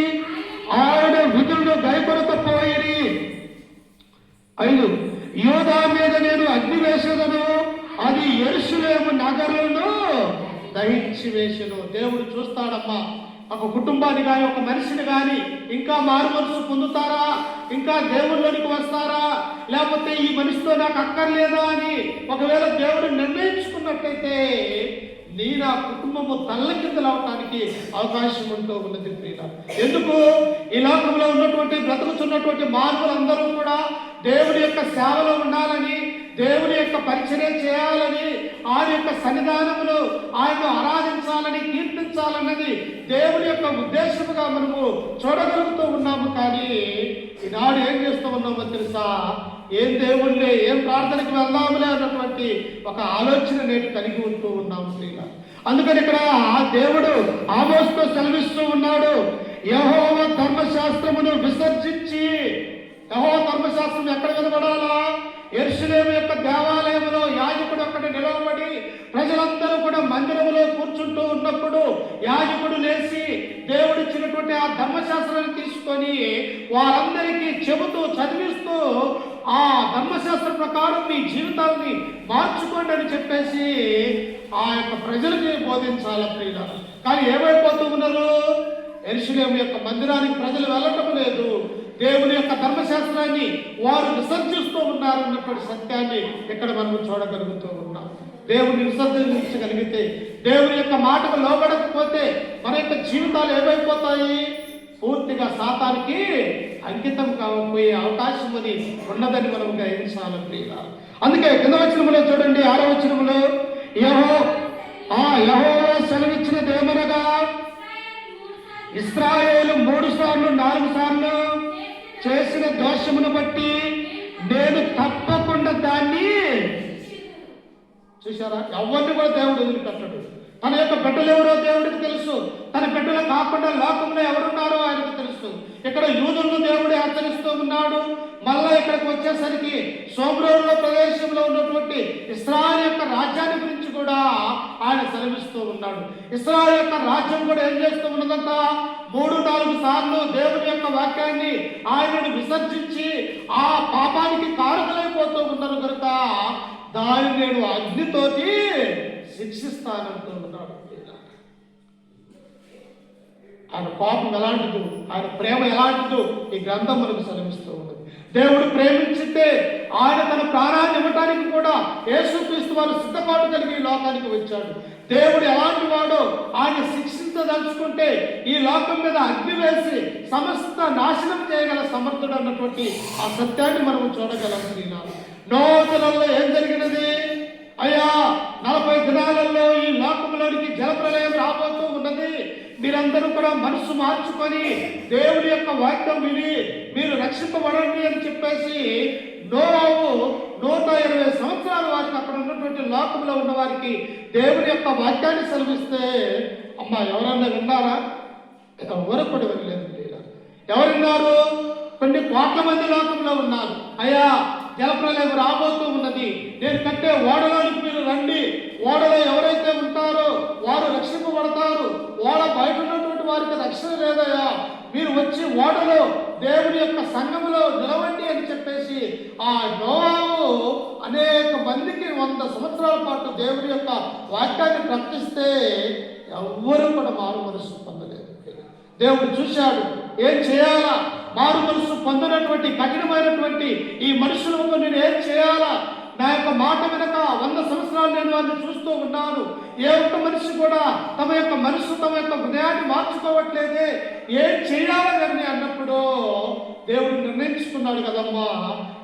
[SPEAKER 1] ఆయన విధులను గైకొనకపోయిరి. 5 యూదా మీద నేను అగ్ని వేసేదను, అది యెరూషలేము నగరులను దహించి వేసెను. దేవుడు చూస్తాడమ్మా, ఒక కుటుంబాన్ని కానీ ఒక మనిషిని కానీ ఇంకా మారు మనసు పొందుతారా, ఇంకా దేవుళ్ళలోనికి వస్తారా, లేకపోతే ఈ మనిషితో నాకు అక్కర్లేదా అని ఒకవేళ దేవుడు నిర్ణయించుకున్నట్టయితే నా కుటుంబము తల్లకిందలవటానికి అవకాశం ఉంటూ ఉన్నది. ఎందుకు? ఈ లోకంలో ఉన్నటువంటి బ్రతుకుతున్నటువంటి మానవులందరూ కూడా దేవుని యొక్క సేవలో ఉండాలని, దేవుని యొక్క పరిచర్య చేయాలని, ఆయన యొక్క సన్నిధానములు ఆయన ఆరాధించాలని, కీర్తించాలన్నది దేవుని యొక్క ఉద్దేశముగా మనము చూడగలుగుతూ ఉన్నాము. కానీ ఈనాడు ఏం చేస్తూ ఉన్నామో తెలుసా? ఏం దేవుళ్ళే, ఏం ప్రార్థనకి వెళ్దాములే అన్నటువంటి ఒక ఆలోచన నేటి కలిగి ఉంటూ ఉన్నాము. అందుకని ఇక్కడ దేవుడు ఆమోసుతో సెలవిస్తూ ఉన్నాడు, యెహోవా ధర్మశాస్త్రమును విసర్జించి. యెహోవా ధర్మశాస్త్రం ఎక్కడ వినబడాలా? యెరూషలేము యొక్క దేవాలయంలో యాజకుడు అక్కడ నిలవబడి ప్రజలందరూ కూడా మందిరంలో కూర్చుంటూ ఉన్నప్పుడు యాజకుడు లేచి దేవుడిచ్చినటువంటి ఆ ధర్మశాస్త్రాన్ని తీసుకొని వారందరికీ చెబుతూ, చదివిస్తూ ఆ ధర్మశాస్త్ర ప్రకారం మీ జీవితాన్ని మార్చుకోండి అని చెప్పేసి ఆ యొక్క ప్రజలకి బోధించాలి ప్రియుల. కానీ ఏమైపోతూ ఉన్నారు? యెరూషలేము యొక్క మందిరానికి ప్రజలు వెళ్ళటం లేదు, దేవుని యొక్క ధర్మశాస్త్రాన్ని వారు విసర్జిస్తూ ఉన్నారన్నటువంటి సత్యాన్ని ఇక్కడ మనం చూడగలుగుతూ ఉన్నాం. దేవుని విసర్జించగలిగితే, దేవుని యొక్క మాటకు లోబడకపోతే మన యొక్క జీవితాలు ఏమైపోతాయి? పూర్తిగా సాతానికి అంకితం కాకపోయే అవకాశం అని ఉన్నదని మనం గ్రహించాలని. అందుకే కింద వచనములో చూడండి, 6వ వచనములో యెహోవా సెలవిచ్చినదేమనగా, ఇశ్రాయేలు 3 సార్లు 4 సార్లు చేసిన దోషమును బట్టి నేను తప్పకుండా దాన్ని. చూసారా, ఎవరిని కూడా దేవుడు వదిలిపెట్టడు. తన యొక్క బిడ్డలు ఎవరో దేవుడికి తెలుసు. తన బిడ్డలు కాకుండా లోకంలో ఎవరున్నారో ఆయనకు తెలుసు. ఇక్కడ యూదులను దేవుడు హెచ్చరిస్తూ ఉన్నాడు. మళ్ళా ఇక్కడికి వచ్చేసరికి సోమ్రోనులో ప్రదేశంలో ఉన్నటువంటి ఇశ్రాయేలు యొక్క రాజ్యాన్ని గురించి కూడా ఆయన సెలవిస్తూ ఉన్నాడు. ఇశ్రాయేలు యొక్క రాజ్యం కూడా ఏం చేస్తూ ఉన్నదంట? 3-4 సార్లు దేవుని యొక్క వాక్యాన్ని ఆయనను విసర్జించి ఆ పాపానికి కారకులైపోతూ ఉన్నారు కనుక దాన్ని నేను అగ్నితోటి శిక్షిస్తానంటూ ఉన్నాడు. ఆయన పాపం ఎలాంటిదో, ఆయన ప్రేమ ఎలాంటిదో ఈ గ్రంథం మనకు సెలవిస్తూ ఉన్నది. దేవుడు ప్రేమించితే ఆయన తన ప్రాణాన్ని ఇవ్వటానికి కూడా యేసుక్రీస్తు వారు సిద్ధపాటు కలిగి ఈ లోకానికి వచ్చాడు. దేవుడు ఎలాంటి వాడో ఆయన శిక్షించదలుచుకుంటే ఈ లోకం మీద అగ్ని వేసి సమస్త నాశనం చేయగల సమర్థుడు అన్నటువంటి ఆ సత్యాన్ని మనం చూడగలం. నోవహు దినాల్లో ఏం జరిగినది? అయ్యా, 40 దినాలలో ఈ లోకంలోనికి జలప్రలయం రాబోతూ ఉన్నది. మీరందరూ కూడా మనసు మార్చుకొని దేవుడి యొక్క వాక్యం విని మీరు రక్షింపబడండి అని చెప్పేసి నోవహు 120 సంవత్సరాల వారికి అక్కడ ఉన్నటువంటి లోకంలో ఉన్న వారికి దేవుడి యొక్క వాక్యాన్ని సెలవిస్తే, అమ్మా ఎవరన్నా విన్నారా? ఎవరు కూడా వినలేదు. ఎవరున్నారు? కొన్ని కోట్ల మంది లోకంలో ఉన్నారు. అయ్యా, జలప్రలయం రాబోతూ ఉన్నది, నేను కట్టే ఓడలోనికి మీరు రండి, ఓడలో ఎవరైతే ఉంటారో వారు రక్షింపబడతారు, ఓడ బయట ఉన్నటువంటి వారికి రక్షణ లేదయ్యా, మీరు వచ్చి ఓడలో దేవుని యొక్క సంఘములో నిలవండి అని చెప్పేసి ఆ నోవహు అనేక మందికి 100 సంవత్సరాల పాటు దేవుని యొక్క వాక్యాన్ని ప్రకటిస్తే ఎవ్వరూ కూడా మారు మనసు పొందలేదు. దేవుడు చూశాడు, ఏం చేయాలా? మారు మనసు పొందినటువంటి కఠినమైనటువంటి ఈ మనుషులకు నేను ఏం చేయాలా? నా యొక్క మాట వెనక 100 సంవత్సరాలు నేను వారిని చూస్తూ ఉన్నాను. ఏ ఒక్క మనిషి కూడా తమ యొక్క మనసు, తమ యొక్క హృదయాన్ని మార్చుకోవట్లేదే, ఏం చేయాలని అన్నప్పుడు దేవుడు నిర్ణయించుకున్నాడు కదమ్మా,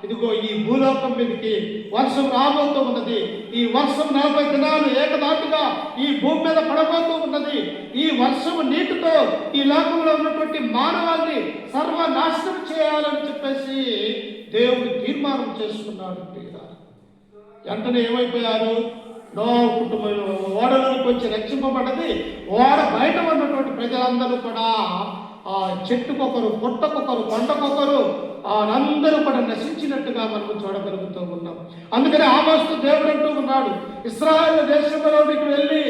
[SPEAKER 1] ఇదిగో ఈ భూలోకం మీదకి వర్షం రాబోతూ ఉన్నది. ఈ వర్షం 40 దినాలు ఏకదాటిగా ఈ భూమి మీద పడబోతూ ఉన్నది. ఈ వర్షము నీటితో ఈ లోకంలో ఉన్నటువంటి మానవాన్ని సర్వనాశనం చేయాలని చెప్పేసి దేవుడు తీర్మానం చేసుకున్నాడు. వెంటనే ఏమైపోయారు? నోవహు కుటుంబం ఓడలోకి వచ్చి రక్షింపబడ్డది. ఓడ బయట ఉన్నటువంటి ప్రజలందరూ కూడా ఆ చెట్టుకొకరు, పుట్టకొకరు, కొండకొకరు అందరూ కూడా నశించినట్టుగా మనం చూడగలుగుతూ ఉన్నాం. అందుకని ఆమోస్తు దేవుడు అంటూ ఉన్నాడు, ఇశ్రాయేలు దేశంలోనికి వెళ్ళి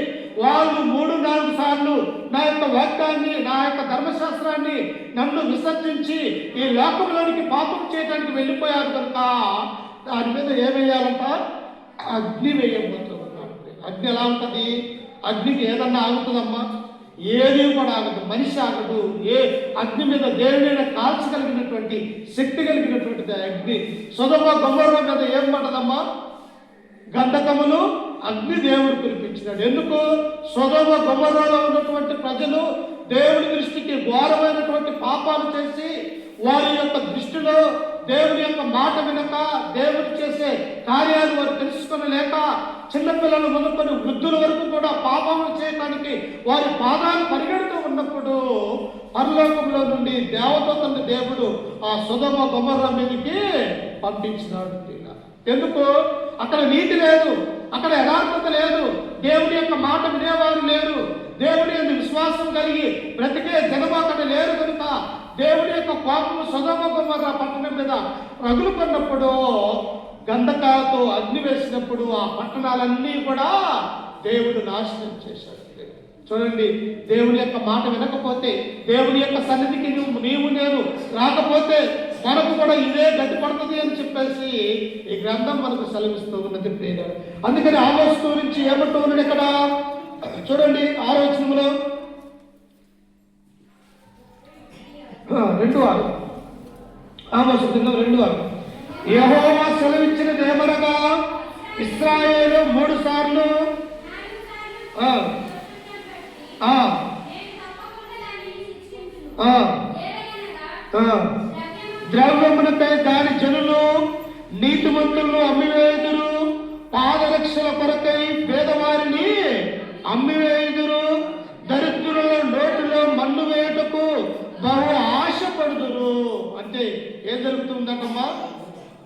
[SPEAKER 1] వాళ్ళు 3-4 సార్లు నా యొక్క వాక్యాన్ని, నా యొక్క ధర్మశాస్త్రాన్ని నన్ను విసర్జించి ఈ లోకంలోనికి పాపం చేయడానికి వెళ్ళిపోయారు కనుక దాని మీద ఏమేయాలంట? అగ్ని వేయబోతూ ఉన్నాడు. అగ్ని ఎలా ఉంటుంది? అగ్నికి ఏదన్నా ఆగుతుందమ్మా? ఏది కూడా ఆగదు. మనిషి ఆగదు. ఏ అగ్ని మీద దేవుడైనా కాల్చగలిగినటువంటి శక్తి కలిగినటువంటిది అగ్ని. సొదొమ గొమొర్రా మీద ఏం పడదమ్మా? గంధకములు అగ్ని దేవుడు కురిపించినాడు. ఎందుకు? సొదొమ గొమొర్రాలో ఉన్నటువంటి ప్రజలు దేవుడి దృష్టికి ఘోరమైనటువంటి పాపాలు చేసి వారి యొక్క దృష్టిలో దేవుని యొక్క మాట వినక, దేవుడు చేసే కార్యాలు వారు తెలుసుకొనలేక, చిన్నపిల్లలు మొదలుకొని వృద్ధుల వరకు కూడా పాపములు చేయడానికి వారి పాదాలు పరిగెడుతూ ఉన్నప్పుడు పరలోకంలో నుండి దేవదూతలను దేవుడు ఆ సొదొమ గొమొర్రా మీదకి పంపించినాడు. ఎందుకు? అక్కడ నీతి లేదు, అక్కడ యథార్థత లేదు, దేవుడి యొక్క మాట వినేవారు లేరు, దేవుడి యొక్క విశ్వాసం కలిగి బ్రతికే జనం అక్కడ లేరు కనుక దేవుడి యొక్క కోపము సొదొమ గొమొర్రా పట్టణం మీద రగులుకున్నప్పుడు, గంధకాలతో అగ్ని వేసినప్పుడు ఆ పట్టణాలన్నీ కూడా దేవుడు నాశనం చేశాడు. చూడండి, దేవుని యొక్క మాట వినకపోతే, దేవుని యొక్క సన్నిధికి నీవు నేను రాకపోతే మనకు కూడా ఇదే గడ్డి పడుతుంది అని చెప్పేసి ఈ గ్రంథం మనకు సెలవిస్తూ ఉన్నది ప్రియులారా. అందుకని ఆమోసు గురించి ఏమంటూ ఉన్నాడు ఇక్కడ చూడండి, 6వ వచనంలో 2:6 ఆమోసు గ్రంథం 2:6. యెహోవా సెలవిచ్చినదేమనగా ఇశ్రాయేలు 3 సార్లు ద్రవ్యమునకై దాని జనులు నీతిమంతులను అమ్మివేయుదురు, పాదరక్షల కొరకై పేదవారిని అమ్మివేయుదురు, దరిద్రుల నోటిలో మన్ను వేయుటకు బహు ఆశపడుదురు. అంటే ఏం జరుగుతుందటమ్మా?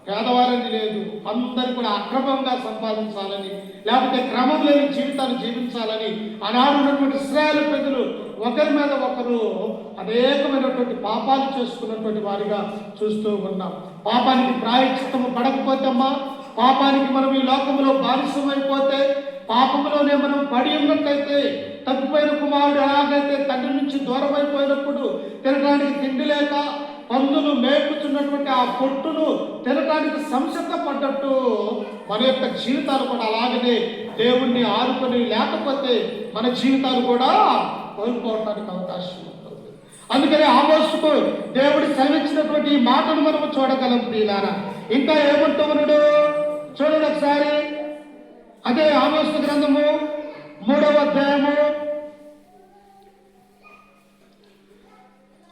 [SPEAKER 1] పేదవారని లేదు, అందరు కూడా అక్రమంగా సంపాదించాలని, లేకపోతే క్రమం లేని జీవితాన్ని జీవించాలని ఆనాడు ఉన్నటువంటి ఇశ్రాయేలు ప్రజలు ఒకరి మీద ఒకరు అనేకమైనటువంటి పాపాలు చేసుకున్నటువంటి వారిగా చూస్తూ ఉన్నాం. పాపానికి ప్రాయశ్చిత్తము పడకపోతే అమ్మా, పాపానికి మనం ఈ లోకంలో బానిసమైపోతే, పాపంలోనే మనం పడి ఉన్నట్లయితే, తప్పిపోయిన కుమారుడు ఎలాగైతే తండ్రి నుంచి దూరం అయిపోయినప్పుడు తినడానికి తిండి లేక పందులు మేపుతున్నటువంటి ఆ పొట్టును తినడానికి సంసిద్ధ పడ్డట్టు మన యొక్క జీవితాలు కూడా అలాగనే దేవుణ్ణి ఆనుకొని లేకపోతే మన జీవితాలు కూడా కోల్పోవడానికి అవకాశం ఉంటుంది. అందుకని ఆమోసుకు దేవుడు సెలవిచ్చినటువంటి ఈ మాటను మనము చూడగలం ప్రియులారా. ఇంకా ఏమంటూ ఉన్నాడు చూడండి ఒకసారి. అదే ఆమోసు గ్రంథము 3వ అధ్యాయము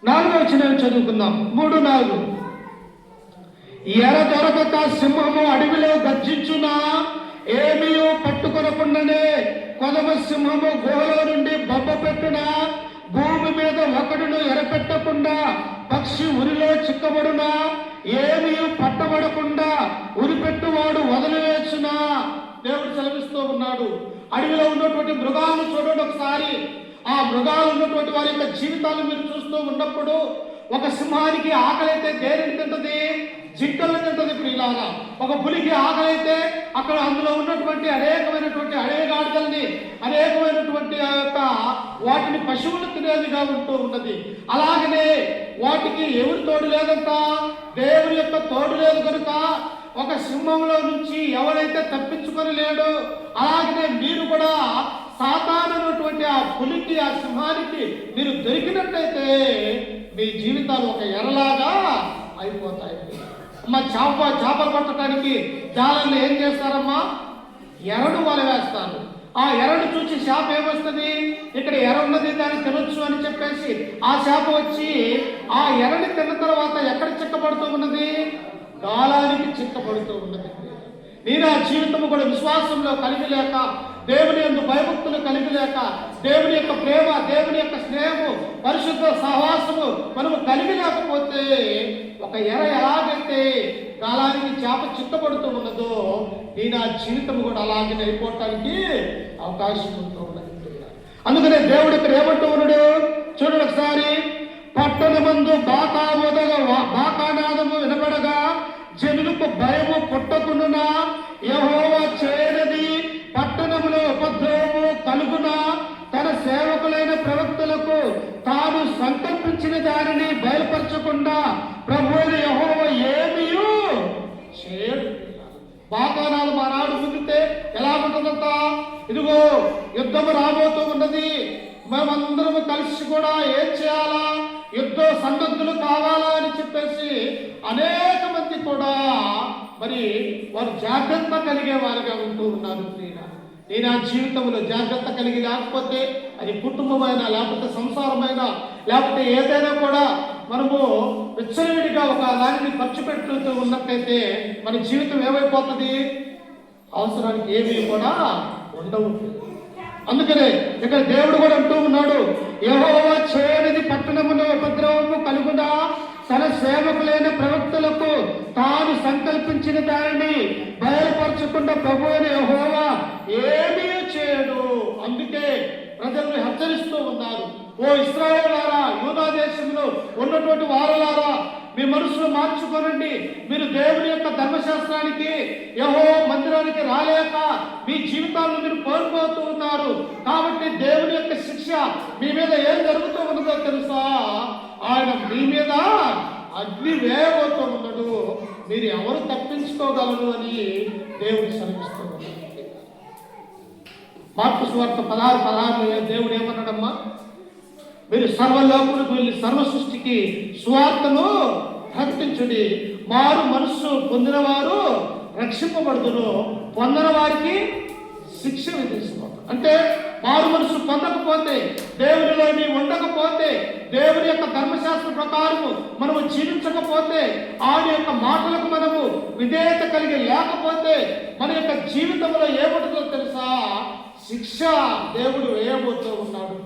[SPEAKER 1] 4వ వచనం చదువుకుందాం. 3:4. ఎర దొరకక సింహము అడవిలో గర్జించునా, ఏమీ పట్టుకొనకుండానే కొదమ సింహము గుహలో నుండి బొబ్బ పెట్టునా, భూమి మీద ఒకడును ఎరపెట్టకుండా పక్షి ఉరిలో చిక్కబడునా, ఏమీ పట్టబడకుండా ఉరిపెట్టువాడు వదిలివేచునా. దేవుడు సెలవిస్తూ ఉన్నాడు. అడవిలో ఉన్నటువంటి మృగాలను చూడండి ఒకసారి. ఆ మృగాలు ఉన్నటువంటి వారి యొక్క జీవితాలను మీరు చూస్తూ ఉన్నప్పుడు, ఒక సింహానికి ఆకలైతే దేనిని తింటది? జింకలను తింటది ప్రియులారా. ఒక పులికి ఆకలైతే అక్కడ అందులో ఉన్నటువంటి అనేకమైనటువంటి అడవిగాడిదల్ని, అనేకమైనటువంటి వాటిని పశువులు తినేదిగా ఉంటూ ఉన్నది. అలాగనే వాటికి ఎవరి తోడు లేదంట? దేవుని యొక్క తోడు లేదు కనుక ఒక సింహంలో నుంచి ఎవరైతే తప్పించుకొని లేడో, అలాగనే మీరు కూడా సాతానటువంటి ఆ పులికి, ఆ సింహానికి మీరు దొరికినట్లయితే మీ జీవితాలు ఒక ఎరలాగా అయిపోతాయి. అమ్మ, చేపలు పట్టడానికి జాలర్లు ఏం చేస్తారమ్మా? ఎరడు వల వేస్తారు. ఆ ఎరడు చూసి చేప ఏమొస్తుంది? ఇక్కడ ఎర ఉన్నది, దాన్ని తినొచ్చు అని చెప్పేసి ఆ చేప వచ్చి ఆ ఎరని తిన్న తర్వాత ఎక్కడ చిక్కబడుతూ ఉన్నది? గాలానికి చిక్కబడుతూ ఉన్నది. నేను ఆ జీవితము కూడా విశ్వాసంలో కలిగి లేక, దేవుని యందు భయభక్తులు కలిగి లేక, దేవుని యొక్క ప్రేమ, దేవుని యొక్క స్నేహము, పరిశుద్ధ సహవాసము మనము కలిగి లేకపోతే, ఒక ఎర ఎలాగైతే గాలానికి చేప చిక్కబడుతూ ఉన్నదో, నేను ఆ జీవితం కూడా అలాగే అయిపోవటానికి అవకాశం ఉంటూ ఉన్నది. అందుకనే దేవుడు ఇక్కడ ఏమంటూ ఉన్నాడు చూడండి ఒకసారి. పట్టణమందు బాకానాదము వినబడగా జనులకు భయము పుట్టకుండునా, యెహోవా చేయనది పట్టణములో ఉపద్రవము కలుగునా, తన సేవకులైన ప్రవక్తలకు తాను సంకల్పించిన దానిని బయలుపరచకుండా ప్రభువైన యెహోవా ఏమీ చేయడు. బాకానాలు మానాడు ముందుతే ఎలా ఉంటుందంట? ఇదిగో యుద్ధము రాబోతూ ఉన్నది, మేమందరము కలిసి కూడా ఏం చేయాలా, యుద్ధ సన్నద్ధులు కావాలా అని చెప్పేసి అనేక మంది కూడా మరి వారు జాగ్రత్త కలిగే వారిగా ఉంటూ ఉన్నారు. నేను ఆ జీవితంలో జాగ్రత్త కలిగి లేకపోతే, అది కుటుంబమైనా, లేకపోతే సంసారమైనా, లేకపోతే ఏదైనా కూడా మనము విచ్చలవిడిగా ఒక దానిని ఖర్చు పెడుతూ ఉన్నట్లయితే మన జీవితం ఏమైపోతుంది? అవసరానికి ఏమీ కూడా ఉండవు. అందుకనే ఇక్కడ దేవుడు కూడా అంటూ ఉన్నాడు, యెహోవా చేయనిది పట్టణములో ఉపద్రవము కలుగునా, తన సేవకులైన ప్రవక్తలకు తాను సంకల్పించిన దానిని బయలుపరచకుండా ప్రభువైన యెహోవా ఏమీ చేయడు. అందుకే ప్రజలను హెచ్చరిస్తూ ఉన్నారు, ఓ ఇశ్రాయేలులారా, యూదా దేశంలో ఉన్నటువంటి వారలారా, మీ మనసును మార్చుకోనండి. మీరు దేవుని యొక్క ధర్మశాస్త్రానికి, యెహోవా మందిరానికి రాలేక మీ జీవితాలను మీరు కోల్పోతూ ఉన్నారు. కాబట్టి దేవుని యొక్క శిక్ష మీ మీద ఏం జరుగుతూ ఉన్నదో తెలుసా? ఆయన మీ మీద అగ్ని వేయబోతూ ఉన్నాడు. మీరు ఎవరు తప్పించుకోగలరు అని దేవుడు సెలవిస్తూ ఉన్నాడు. మార్కు సువార్త 16:16 దేవుడు ఏమన్నాడమ్మా? మీరు సర్వలోకులకు వెళ్ళి సర్వ సృష్టికి సువార్తను ప్రకటించుడి. మారు మనస్సు పొందిన వారు రక్షింపబడుదురు, పొందని వారికి శిక్ష విధించబడుతుంది. అంటే మారు మనసు పొందకపోతే, దేవునిలో నీవు ఉండకపోతే, దేవుని యొక్క ధర్మశాస్త్ర ప్రకారము మనము జీవించకపోతే, ఆయన యొక్క మాటలకు మనము విధేయత కలిగి లేకపోతే, మన యొక్క జీవితంలో ఏముంటుందో తెలుసా? శిక్ష దేవుడు వేయబోతూ ఉన్నాడు.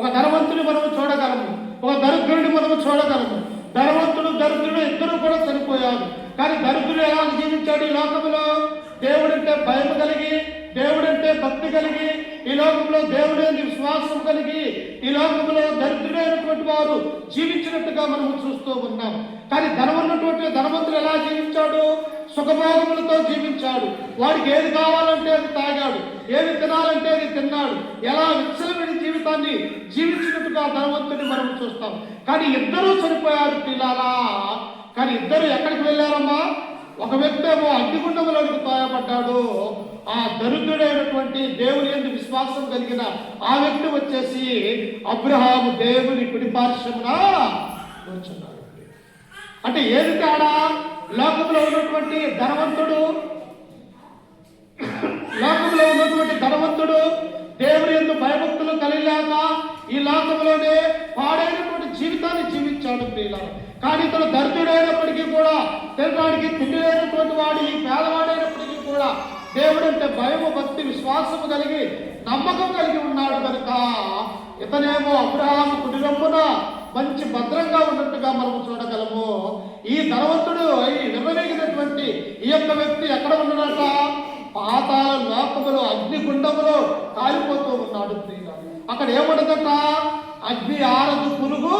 [SPEAKER 1] ఒక ధనవంతుని మనము చూడగలము, ఒక దరిద్రుడిని మనము చూడగలము. ధనవంతుడు దరిద్రుడు ఇద్దరు కూడా చనిపోయారు. కానీ దరిద్రుడు ఎలా జీవించాడు? ఈ లోకంలో దేవుడంటే భయం కలిగి, దేవుడంటే భక్తి కలిగి, ఈ లోకంలో దేవుడే విశ్వాసం కలిగి, ఈ లోకంలో దరిద్రుడైనటువంటి వారు జీవించినట్టుగా మనము చూస్తూ ఉన్నాం. కానీ ధనమున్నటువంటి ధనవంతుడు ఎలా జీవించాడు? సుఖభోగములతో జీవించాడు. వాడికి ఏది కావాలంటే అది తాగాడు, ఏది తినాలంటే అది తిన్నాడు. ఎలా విచ్చలవిడి జీవితాన్ని జీవించినట్టుగా ధనవంతుడిని మనం చూస్తాం. కానీ ఇద్దరూ చనిపోయారు పిల్లారా. కానీ ఇద్దరు ఎక్కడికి వెళ్ళారమ్మా? ఒక వ్యక్తి ఏమో అగ్నిగుండంలోనికి తోయబడ్డాడు. ఆ దరిద్రుడైనటువంటి దేవుని యందు విశ్వాసం కలిగిన ఆ వ్యక్తి వచ్చేసి అబ్రహాము దేవుని కుడిపార్శ్వమున కూర్చున్నాడు. అంటే ఏది తేడా? లోకంలో ఉన్నటువంటి ధనవంతుడు దేవుని యందు భయభక్తులు కలిగాక ఈ లోకంలోనే పాడైనటువంటి జీవితాన్ని జీవించాడు ప్రియులారా. కానీ ఇతను దరిద్రుడైనప్పటికీ కూడా, తినడానికి తిండి లేనటువంటి వాడు, ఈ పేదవాడైనప్పటికీ కూడా దేవుడంటే భయము, భక్తి, విశ్వాసము కలిగి, నమ్మకం కలిగి ఉన్నాడు కనుక ఇతనేమో అబ్రహాము కుటుంబమున మంచి భద్రంగా ఉన్నట్టుగా మనము చూడగలము. ఈ ధనవంతుడు ఈ నిర్వహించినటువంటి ఈ యొక్క వ్యక్తి ఎక్కడ ఉన్నాడట? పాతాళ లోకములో, అగ్నిగుండములో కాలిపోతూ ఉన్నాడు. అక్కడ ఏముండదట? అగ్ని ఆరదు, పురుగు.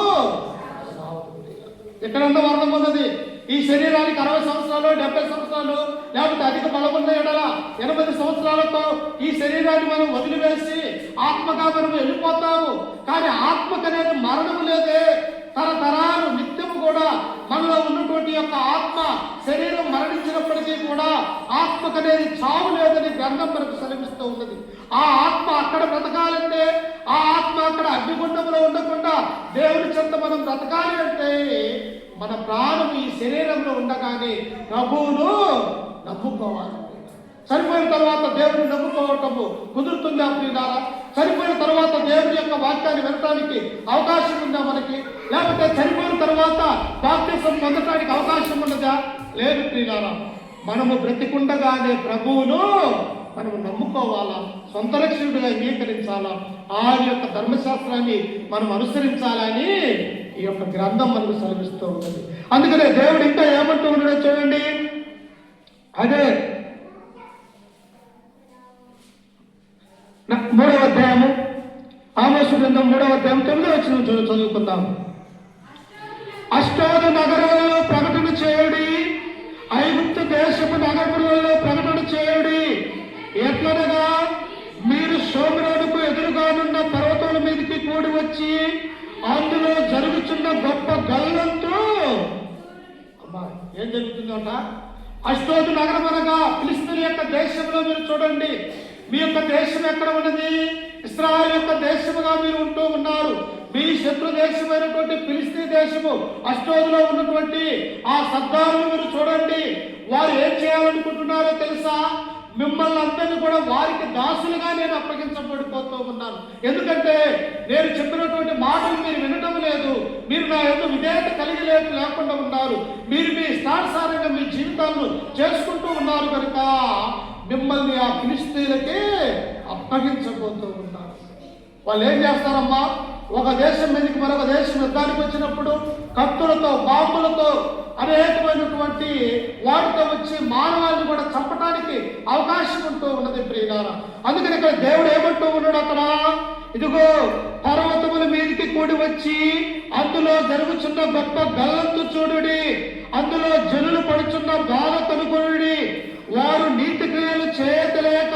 [SPEAKER 1] ఎక్కడంతా వర్ణం ఉన్నది. ఈ శరీరానికి 60 సంవత్సరాలు, 70 సంవత్సరాలు, లేకపోతే అధిక బలమున్న ఎడల 80 సంవత్సరాలతో ఈ శరీరాన్ని మనం వదిలివేసి ఆత్మగా మనం వెళ్ళిపోతాము. కానీ ఆత్మకు అనేది మరణము లేదే. తరతరాలు నిత్యము కూడా మనలో ఉన్నటువంటి యొక్క ఆత్మ శరీరం మరణించినప్పటికీ కూడా ఆత్మకు అనేది చావు లేదని గ్రంథం మనకు సెలవిస్తూ ఉన్నది. ఆ ఆత్మ అక్కడ బ్రతకాలంటే, ఆ ఆత్మ అక్కడ అగ్నిగుండంలో ఉండకుండా దేవుని చెంత మనం బ్రతకాలి అంటే మన ప్రాణం ఈ శరీరంలో ఉండగానే ప్రభువును నమ్ముకోవాలి. చనిపోయిన తర్వాత దేవుని నమ్ముకోవటము కుదురుతుందా ప్రియులారా? చనిపోయిన తర్వాత దేవుని యొక్క వాక్యాన్ని వినడానికి అవకాశం ఉందా మనకి? లేకపోతే చనిపోయిన తర్వాత బాప్తిసం పొందడానికి అవకాశం ఉన్నదా? లేదు ప్రియులారా. మనము బ్రతికుండగానే ప్రభువును మనము నమ్ముకోవాలా, సొంత రక్షకుడిగా అంగీకరించాలా, ఆయన యొక్క ధర్మశాస్త్రాన్ని మనం అనుసరించాలని ఈ యొక్క గ్రంథం మనకు సెలవిస్తూ ఉన్నది. అందుకనే దేవుడు ఇంకా ఏమంటూ ఉన్నాడో చూడండి. అదే 3వ అధ్యాయము, ఆమోసు గ్రంథం 3వ అధ్యాయం 9వ వచనం చదువుకుందాం. అష్టోదు నగరాలలో ప్రకటన చేయుడి, ఐగుప్తు దేశపు నగరములలో ప్రకటన చేయుడి. ఎట్లనగా మీరు షోమ్రోనుకు ఎదురుగానున్న పర్వతాల మీదకి కూడి వచ్చి అందులో జరుగుతున్న గొప్ప గల్లంతో. అమ్మా, ఏం జరుగుతుందంట? అష్టోదు నగరం అనగా ఫిలిష్తీయుల యొక్క దేశంలో మీరు చూడండి. మీ యొక్క దేశం ఎక్కడ ఉన్నది? ఇశ్రాయేలు యొక్క దేశముగా మీరు ఉంటూ ఉన్నారు. మీ శత్రు దేశమైనటువంటి ఫిలిష్తీ దేశము అష్టోదులో ఉన్నటువంటి ఆ సర్దారులు మీరు చూడండి. వారు ఏం చేయాలనుకుంటున్నారో తెలుసా? మిమ్మల్ని అందరినీ కూడా వారికి దాసులుగా నేను అప్పగించబడిపోతూ ఉన్నాను. ఎందుకంటే నేను చెప్పినటువంటి మాటలు మీరు వినటం లేదు, మీరు నా యొక్క విధేయత కలిగి లేకుండా ఉన్నారు, మీరు మీ ఇష్టానుసారంగా మీ జీవితాలను చేసుకుంటూ ఉన్నారు కనుక మిమ్మల్ని ఆ ఫిలిష్తీయులకి అప్పగించబోతూ ఉన్నారు. వాళ్ళు ఏం చేస్తారమ్మా? ఒక దేశం మీదకి మరొక దేశం యుద్ధానికి వచ్చినప్పుడు కత్తులతో, బాంబులతో, అనేకమైనటువంటి వాటితో వచ్చి మానవాళిని కూడా చంపడానికి అవకాశం ఉంటూ ఉన్నది ప్రియులారా. అందుకని ఇక్కడ దేవుడు ఏమంటూ ఉన్నాడు అక్కడ? ఇదిగో పర్వతముల మీదకి కూడి వచ్చి అందులో జరుగుచున్న గొప్ప గల్లంతు చూడుడి, అందులో జనులు పడుచున్న బాధ కనుగొనుడి. వారు నీతి క్రియలు చేయలేక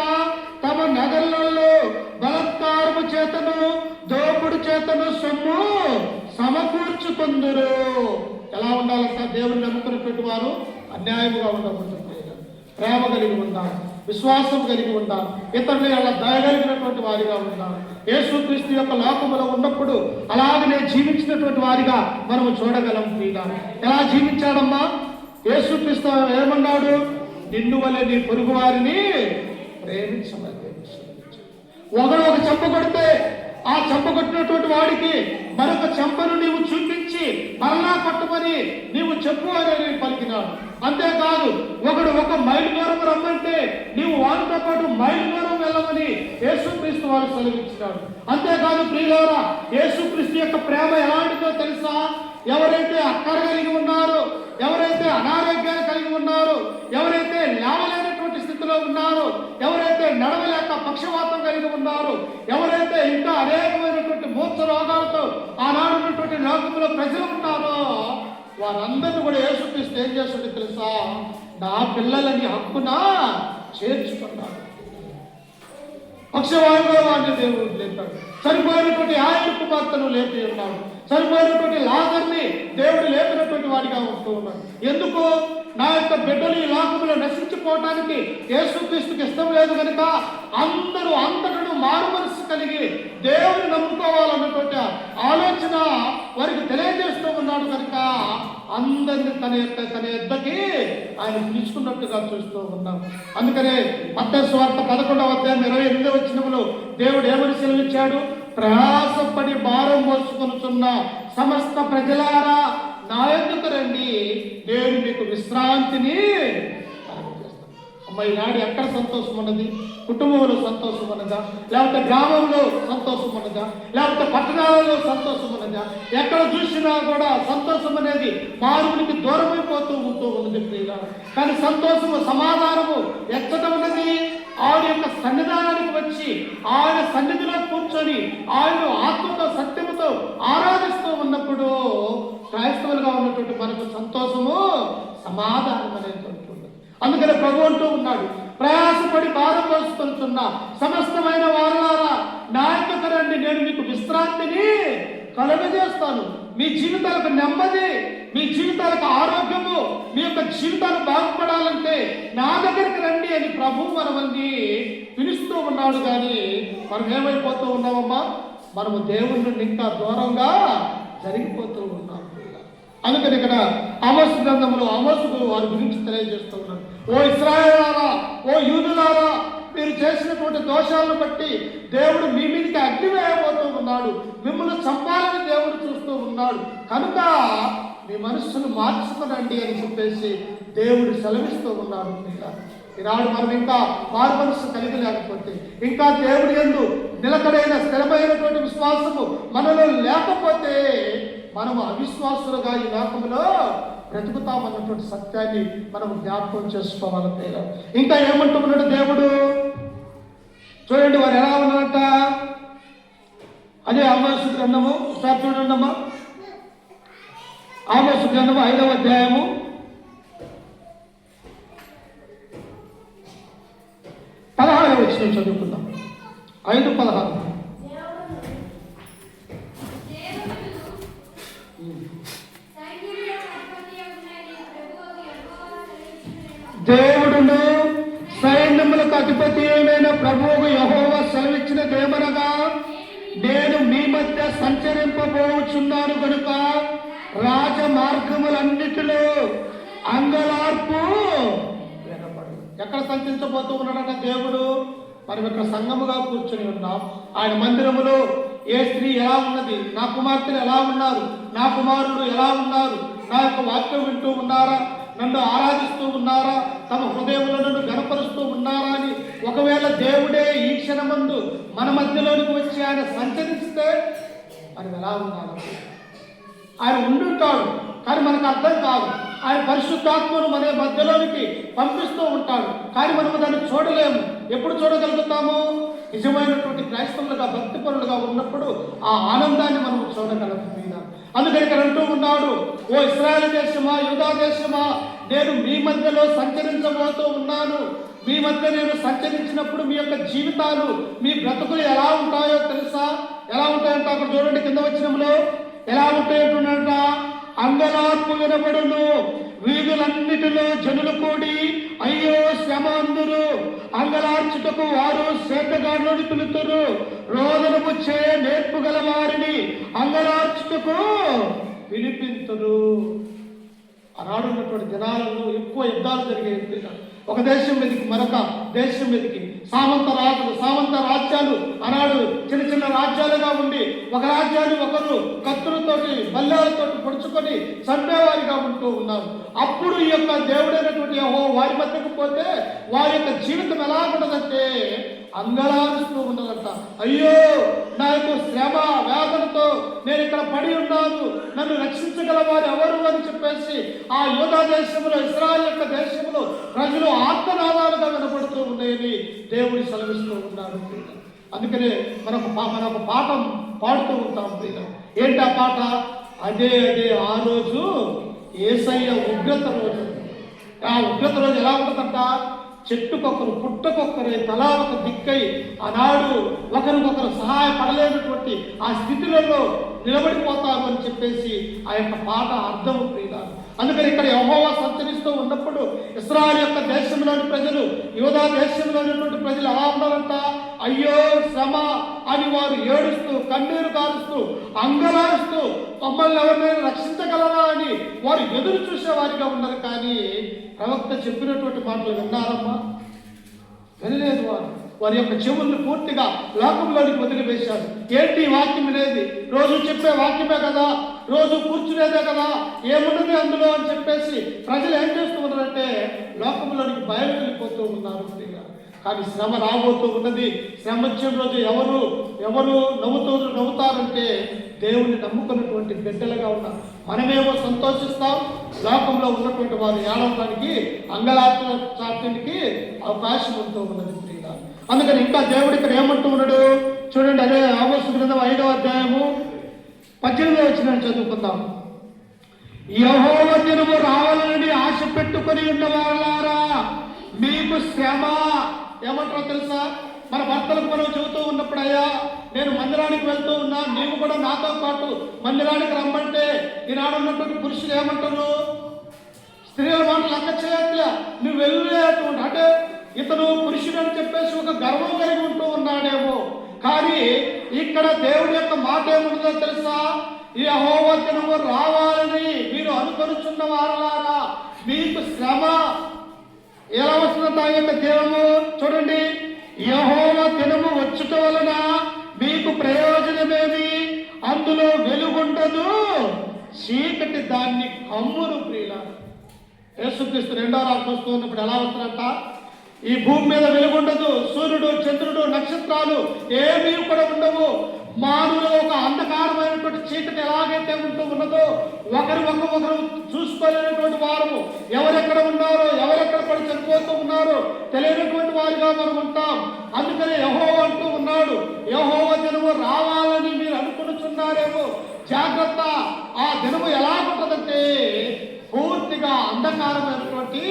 [SPEAKER 1] తమ నగరాలలో బలత్కారము చేతను దోపుడు చేతను సొమ్ము సమకూర్చుకుందరు. ఎలా ఉండాలంట? దేవుని నమ్ముకున్నటువంటి వారు అన్యాయముగా ఉండకూడదు, ప్రేమ కలిగి ఉండాలి, విశ్వాసం కలిగి ఉండాలి, ఇతరులు అలా దయగలిగినటువంటి వారిగా ఉండాలి. యేసుక్రీస్తు యొక్క లోకములో ఉన్నప్పుడు అలాగనే జీవించినటువంటి వారిగా మనము చూడగలం ప్రియులారా. ఎలా జీవించాడమ్మా? యేసుక్రీస్తు ఏమన్నాడు? నిన్ను వలె నీ పొరుగు వారిని ప్రేమించమని. ఒకడు ఒక చెంప కొడితే ఆ చెంప కొట్టినటువంటి వాడికి మరొక చెంపను నీవు చూపించి మరలా కొట్టమని నీవు చెప్పు అని పలికినాడు. అంతేకాదు, ఒకడు ఒక మైలు దూరం రమ్మంటే నీవు వారితో పాటు మైలు దూరం వెళ్ళమని యేసుక్రీస్తు వారు సెలవిచ్చినాడు. అంతేకాదు ప్రియులారా, యేసుక్రీస్తు యొక్క ప్రేమ ఎలాంటిదో తెలుసా? ఎవరైతే అక్కర కలిగి ఉన్నారో, ఎవరైతే అనారోగ్యాలు కలిగి ఉన్నారో, ఎవరైతే లేవలేనటువంటి స్థితిలో ఉన్నారో, ఎవరైతే నడవలేక పక్షవాతం కలిగి ఉన్నారో, ఎవరైతే ఇంకా అనేకమైనటువంటి మూర్ఛ రోగాలతో ఆనాడున్నటువంటి లోకంలో ప్రజలు ఉన్నారో, వారందరినీ కూడా యేసుక్రీస్తు ఏం చేస్తుంటే తెలుసా? నా పిల్లలని హక్కున చేర్చుకున్నాడు. పక్షవాయువులో వాడిని దేవుడు లేపాడు. చనిపోయినటువంటి ఆయన కుమార్తెను లేపి ఉన్నాడు. చనిపోయినటువంటి లాజర్ని దేవుడు లేపినటువంటి వాడిగా ఉంటూ ఉన్నాడు. ఎందుకు? నా యొక్క బిడ్డలు ఈ లోకంలో నశించిపోవటానికి యేసుక్రీస్తుకి ఇష్టం లేదు కనుక అందరూ అంతటను మారు మనసు కలిగి దేవుని నమ్ముకోవాలన్నటువంటి ఆలోచన వారికి తెలియజేస్తూ ఉన్నాడు కనుక అందరినీ తన యొద్దకి ఆయన పిలుచుకున్నట్టుగా చూస్తూ ఉన్నాం. అందుకనే మత్తయి సువార్త 11వ అధ్యాయం 28వ వచనంలో దేవుడు ఏమని సెలవిచ్చాడు? ప్రయాసపడి భారం మోసుకొనుచున్న సమస్త ప్రజలారా నా యొద్దకు రండి, నేను మీకు విశ్రాంతిని కలుగజేస్తాను. అమ్మ, ఈనాడు ఎక్కడ సంతోషం ఉన్నది? కుటుంబంలో సంతోషం ఉన్నదా? లేకపోతే గ్రామంలో సంతోషం ఉన్నదా? లేకపోతే పట్టణాలలో సంతోషం ఉన్నదా? ఎక్కడ చూసినా కూడా సంతోషం అనేది మానవునికి దూరమైపోతూ ఉన్నది ప్రియులారా. కానీ సంతోషము, సమాధానము ఎక్కడ ఉన్నది? ఆయన యొక్క సన్నిధానానికి వచ్చి ఆయన సన్నిధిలో కూర్చొని ఆయన ఆత్మతో సత్యముతో ఆరాధిస్తూ ఉన్నప్పుడు క్రైస్తవులుగా ఉన్నటువంటి మనకు సంతోషము, సమాధానం అనేది ఉంటుంది. అందుకనే ప్రభు అంటూ ఉన్నాడు, ప్రయాసపడి భారం మోసుకొనుచున్న సమస్తమైన వారులారా నా యొద్దకు రండి, నేను మీకు విశ్రాంతిని కలుగజేస్తాను. మీ జీవితాలకు నెమ్మది, మీ జీవితాలకు ఆరోగ్యము, మీ యొక్క జీవితాలు బాగుపడాలంటే నా దగ్గరికి రండి అని ప్రభు మనల్ని పిలుస్తూ ఉన్నాడు. కానీ మనం ఏమైపోతూ ఉన్నామమ్మా? మనము దేవుని నుండి ఇంకా దూరంగా జరిగిపోతూ ఉన్నాం. అందుకని ఇక్కడ ఆమోసు గ్రంథంలో ఆమోసుకు వారి గురించి తెలియజేస్తూ ఉన్నాడు. ఓ ఇశ్రాయేలులారా, ఓ యూదులారా, మీరు చేసినటువంటి దోషాలను బట్టి దేవుడు మీ మీదకి అగ్ని వేయబోతూ ఉన్నాడు. మిమ్మల్ని చంపాలని దేవుడు చూస్తూ ఉన్నాడు. కనుక మీ మనస్సును మార్చుకునండి అని చెప్పేసి దేవుడు సెలవిస్తూ ఉన్నాడు. ఈనాడు మనం ఇంకా మారు మనస్సు కలిగి లేకపోతే, ఇంకా దేవుడి యందు నిలకడైన స్థిరమైనటువంటి విశ్వాసము మనలో లేకపోతే మనము అవిశ్వాసులుగా ఈ లోకంలో బ్రతుకుతామన్నటువంటి సత్యాన్ని మనం జ్ఞాపకం చేసుకోవాలి. ఇంకా ఏమంటున్నాడు దేవుడు? చూడండి వారు ఎలా ఉన్నారంట. అదే ఆమోసు గ్రంథము ఒకసారి చూడండి అమ్మా. ఆమోసు గ్రంథము 5వ అధ్యాయము 16వ వచనం చదువుకుందాం. 5:16. దేవుడును సైన్యములకు అధిపతి అయిన ప్రభువు యెహోవా సెలవిచ్చినదేమనగా, నేను మీ మధ్య సంచరింపబోచున్నాను కనుక రాజ మార్గములన్నిటిలో అంగలార్పు వినపడు. ఎక్కడ సంచరించబోతూ ఉన్నాడట దేవుడు? మనం ఇక్కడ సంఘముగా కూర్చొని ఉన్నాం. ఆయన మందిరములో ఏ స్త్రీ ఎలా ఉన్నది, నా కుమార్తెలు ఎలా ఉన్నారు, నా కుమారుడు ఎలా ఉన్నారు, నా యొక్క వాక్యం వింటూ ఉన్నారా, నన్ను ఆరాధిస్తూ ఉన్నారా, తమ హృదయంలో నన్ను గణపరుస్తూ ఉన్నారా అని ఒకవేళ దేవుడే ఈ క్షణమందు మన మధ్యలోనికి వచ్చి ఆయన సంచరిస్తే మనం ఎలా ఉన్నారా? ఆయన ఉండుంటాడు, కానీ మనకు అర్థం కాదు. ఆయన పరిశుద్ధాత్మను మన మధ్యలోనికి పంపిస్తూ ఉంటాడు, కానీ మనము దాన్ని చూడలేము. ఎప్పుడు చూడగలుగుతాము? నిజమైనటువంటి క్రైస్తవులుగా, భక్తిపరులుగా ఉన్నప్పుడు ఆ ఆనందాన్ని మనం చూడగలుగుతాం. అందుకని ఇక్కడ అంటూ ఉన్నాడు, ఓ ఇశ్రాయేలు దేశమా, యూదా దేశమా, నేను మీ మధ్యలో సంచరించబోతూ ఉన్నాను. మీ మధ్య నేను సంచరించినప్పుడు మీ యొక్క జీవితాలు, మీ బ్రతుకులు ఎలా ఉంటాయో తెలుసా? ఎలా ఉంటాయంట అక్కడ చూడండి, కింద వచనంలో ఎలా ఉంటాయంటున్నాడంట. అంగలార్పు వినబడును, వీధులన్నిటిలో జనులు కూడి అయ్యో శ్రమ అందురు, అంగలార్చుటకు వారు సేతగాడులను పిలుతురు, రోదన పుచ్చే నేర్పు గల వారిని అంగలార్చుటకు పిలిపింతురు. ఆనాడు ఉన్నటువంటి దినాలలో ఎక్కువ యుద్ధాలు జరిగేవి. ఒక దేశం మీదకి మరొక దేశం మీదకి సామంత రాజ్యాలు ఆనాడు చిన్న చిన్న రాజ్యాలుగా ఉండి ఒక రాజ్యాన్ని ఒకరు కత్తులతోటి బల్లాలతోటి పొడుచుకొని చంపేవారిగా ఉంటూ ఉన్నారు. అప్పుడు ఈ యొక్క దేవుడైనటువంటి యెహోవా వారి మధ్యకు పోతే వారి యొక్క జీవితం ఎలా ఉండదంటే అంగలారుస్తూ ఉన్నదంట. అయ్యో, నా యొక్క శ్రమ వేదనతో నేను ఇక్కడ పడి ఉన్నాను, నన్ను రక్షించగల వారు ఎవరు అని చెప్పేసి ఆ యూదా దేశంలో, ఇశ్రాయేలు యొక్క దేశంలో ప్రజలు ఆర్తనాదాలుగా వినపడుతూ ఉన్నాయని దేవుడు సెలవిస్తూ ఉన్నాడు. అందుకనే మనకు పాఠం పాడుతూ ఉంటాం. ఏంటి ఆ పాట? అదే ఆ రోజు యేసయ్య ఉగ్రత రోజు. ఆ ఉగ్రత రోజు ఎలా ఉంటుందంట? చెట్టుకొకరు పుట్టకొక్కరే తలా ఒక దిక్కై ఆనాడు ఒకరికొకరు సహాయపడలేనటువంటి ఆ స్థితిలో నిలబడిపోతారు అని చెప్పేసి ఆ యొక్క పాట అర్థము ప్రియులారు. అందుకని ఇక్కడ యెహోవా సంచరిస్తూ ఉన్నప్పుడు ఇశ్రాయేలు యొక్క దేశంలోని ప్రజలు, యూదా దేశంలోని ప్రజలు ఎలా ఉన్నారంట? అయ్యో శ్రమ అని వారు ఏడుస్తూ కన్నీరు కారుస్తూ అంగలారుస్తూ మమ్మల్ని ఎవరినైనా రక్షించగలరా అని వారు ఎదురు చూసేవారిగా ఉన్నారు. కానీ ప్రవక్త చెప్పినటువంటి మాటలు విన్నారమ్మా? వినలేదు. వారి యొక్క చెవుల్ని పూర్తిగా లోకంలోనికి వదిలివేశారు. ఏంటి వాక్యం లేదు, రోజు చెప్పే వాక్యమే కదా, రోజు కూర్చునేదే కదా, ఏమున్నది అందులో అని చెప్పేసి ప్రజలు ఏం చేస్తూ ఉన్నారంటే లోకంలోనికి బయలు వెళ్ళిపోతూ ఉన్నారు. కానీ శ్రమ రాబోతూ ఉన్నది. శ్రమ వచ్చిన రోజు ఎవరు నవ్వుతారంటే దేవుణ్ణి నమ్ముకున్నటువంటి బిడ్డలుగా ఉన్నారు. మనమేమో సంతోషిస్తాం, లోకంలో ఉన్నటువంటి వారు ఏడవడానికి అంగలార్చడానికి అవకాశం ఉంటూ ఉన్నది. అందుకని ఇంకా దేవుడు ఇక్కడ ఏమంటూ ఉన్నాడు చూడండి. అదే ఆమోసు గ్రంథం 5వ అధ్యాయము 18వ వచనం చదువుకుందాం. యెహోవా దినము రావాలని ఆశ పెట్టుకొని ఉన్నవాళ్ళారా, మీకు శ్రమ. ఏమంటారో తెలుసా? మన భర్తలకు మనం చెబుతూ ఉన్నప్పుడు, అయ్యా నేను మందిరానికి వెళ్తూ ఉన్నా, నీవు కూడా నాతో పాటు మందిరానికి రమ్మంటే ఈనాడు ఉన్నటువంటి పురుషులు ఏమంటారు? స్త్రీల మాటలు లెక్క చేయట్లే, నువ్వు వెళ్ళేటువంటి అంటే ఇతను పురుషుడు అని చెప్పేసి ఒక గర్వం కలిగి ఉంటూ ఉన్నాడేమో. కానీ ఇక్కడ దేవుడి యొక్క మాట ఏముంటుందో తెలుసా? యెహోవా దినము రావాలని మీరు అనుకొనుచున్న వారలారా, మీకు శ్రమ ఎలా వస్తుందంట? ఆ యొక్క దినము చూడండి, యెహోవా దినము వచ్చుట వలన మీకు ప్రయోజనమేమి? అందులో వెలుగుండదు, చీకటి దాన్ని కమ్మును. ప్రియులారా, యేసుక్రీస్తు 2వ రాకడ వస్తూ ఉన్నప్పుడు ఎలా వస్తున్నట్ట? ఈ భూమి మీద వెలుగుండదు, సూర్యుడు చంద్రుడు నక్షత్రాలు ఏమీ కూడా ఉండవు. మానవులు ఒక అంధకారమైనటువంటి చీకటి ఎలాగైతే ఉంటూ ఉన్నదో, ఒకరు చూసుకోలేనటువంటి వారు ఎవరెక్కడ ఉన్నారో, ఎవరెక్కడ పడి చనిపోతూ ఉన్నారో తెలియనటువంటి వారిగా మనం ఉంటాం. అందుకనే యెహోవా అంటూ ఉన్నాడు, యెహోవా దినము రావాలని మీరు అనుకుంటున్నారేమో, జాగ్రత్త. ఆ దినము ఎలా ఉంటుందంటే పూర్తిగా అంధకారమైనటువంటి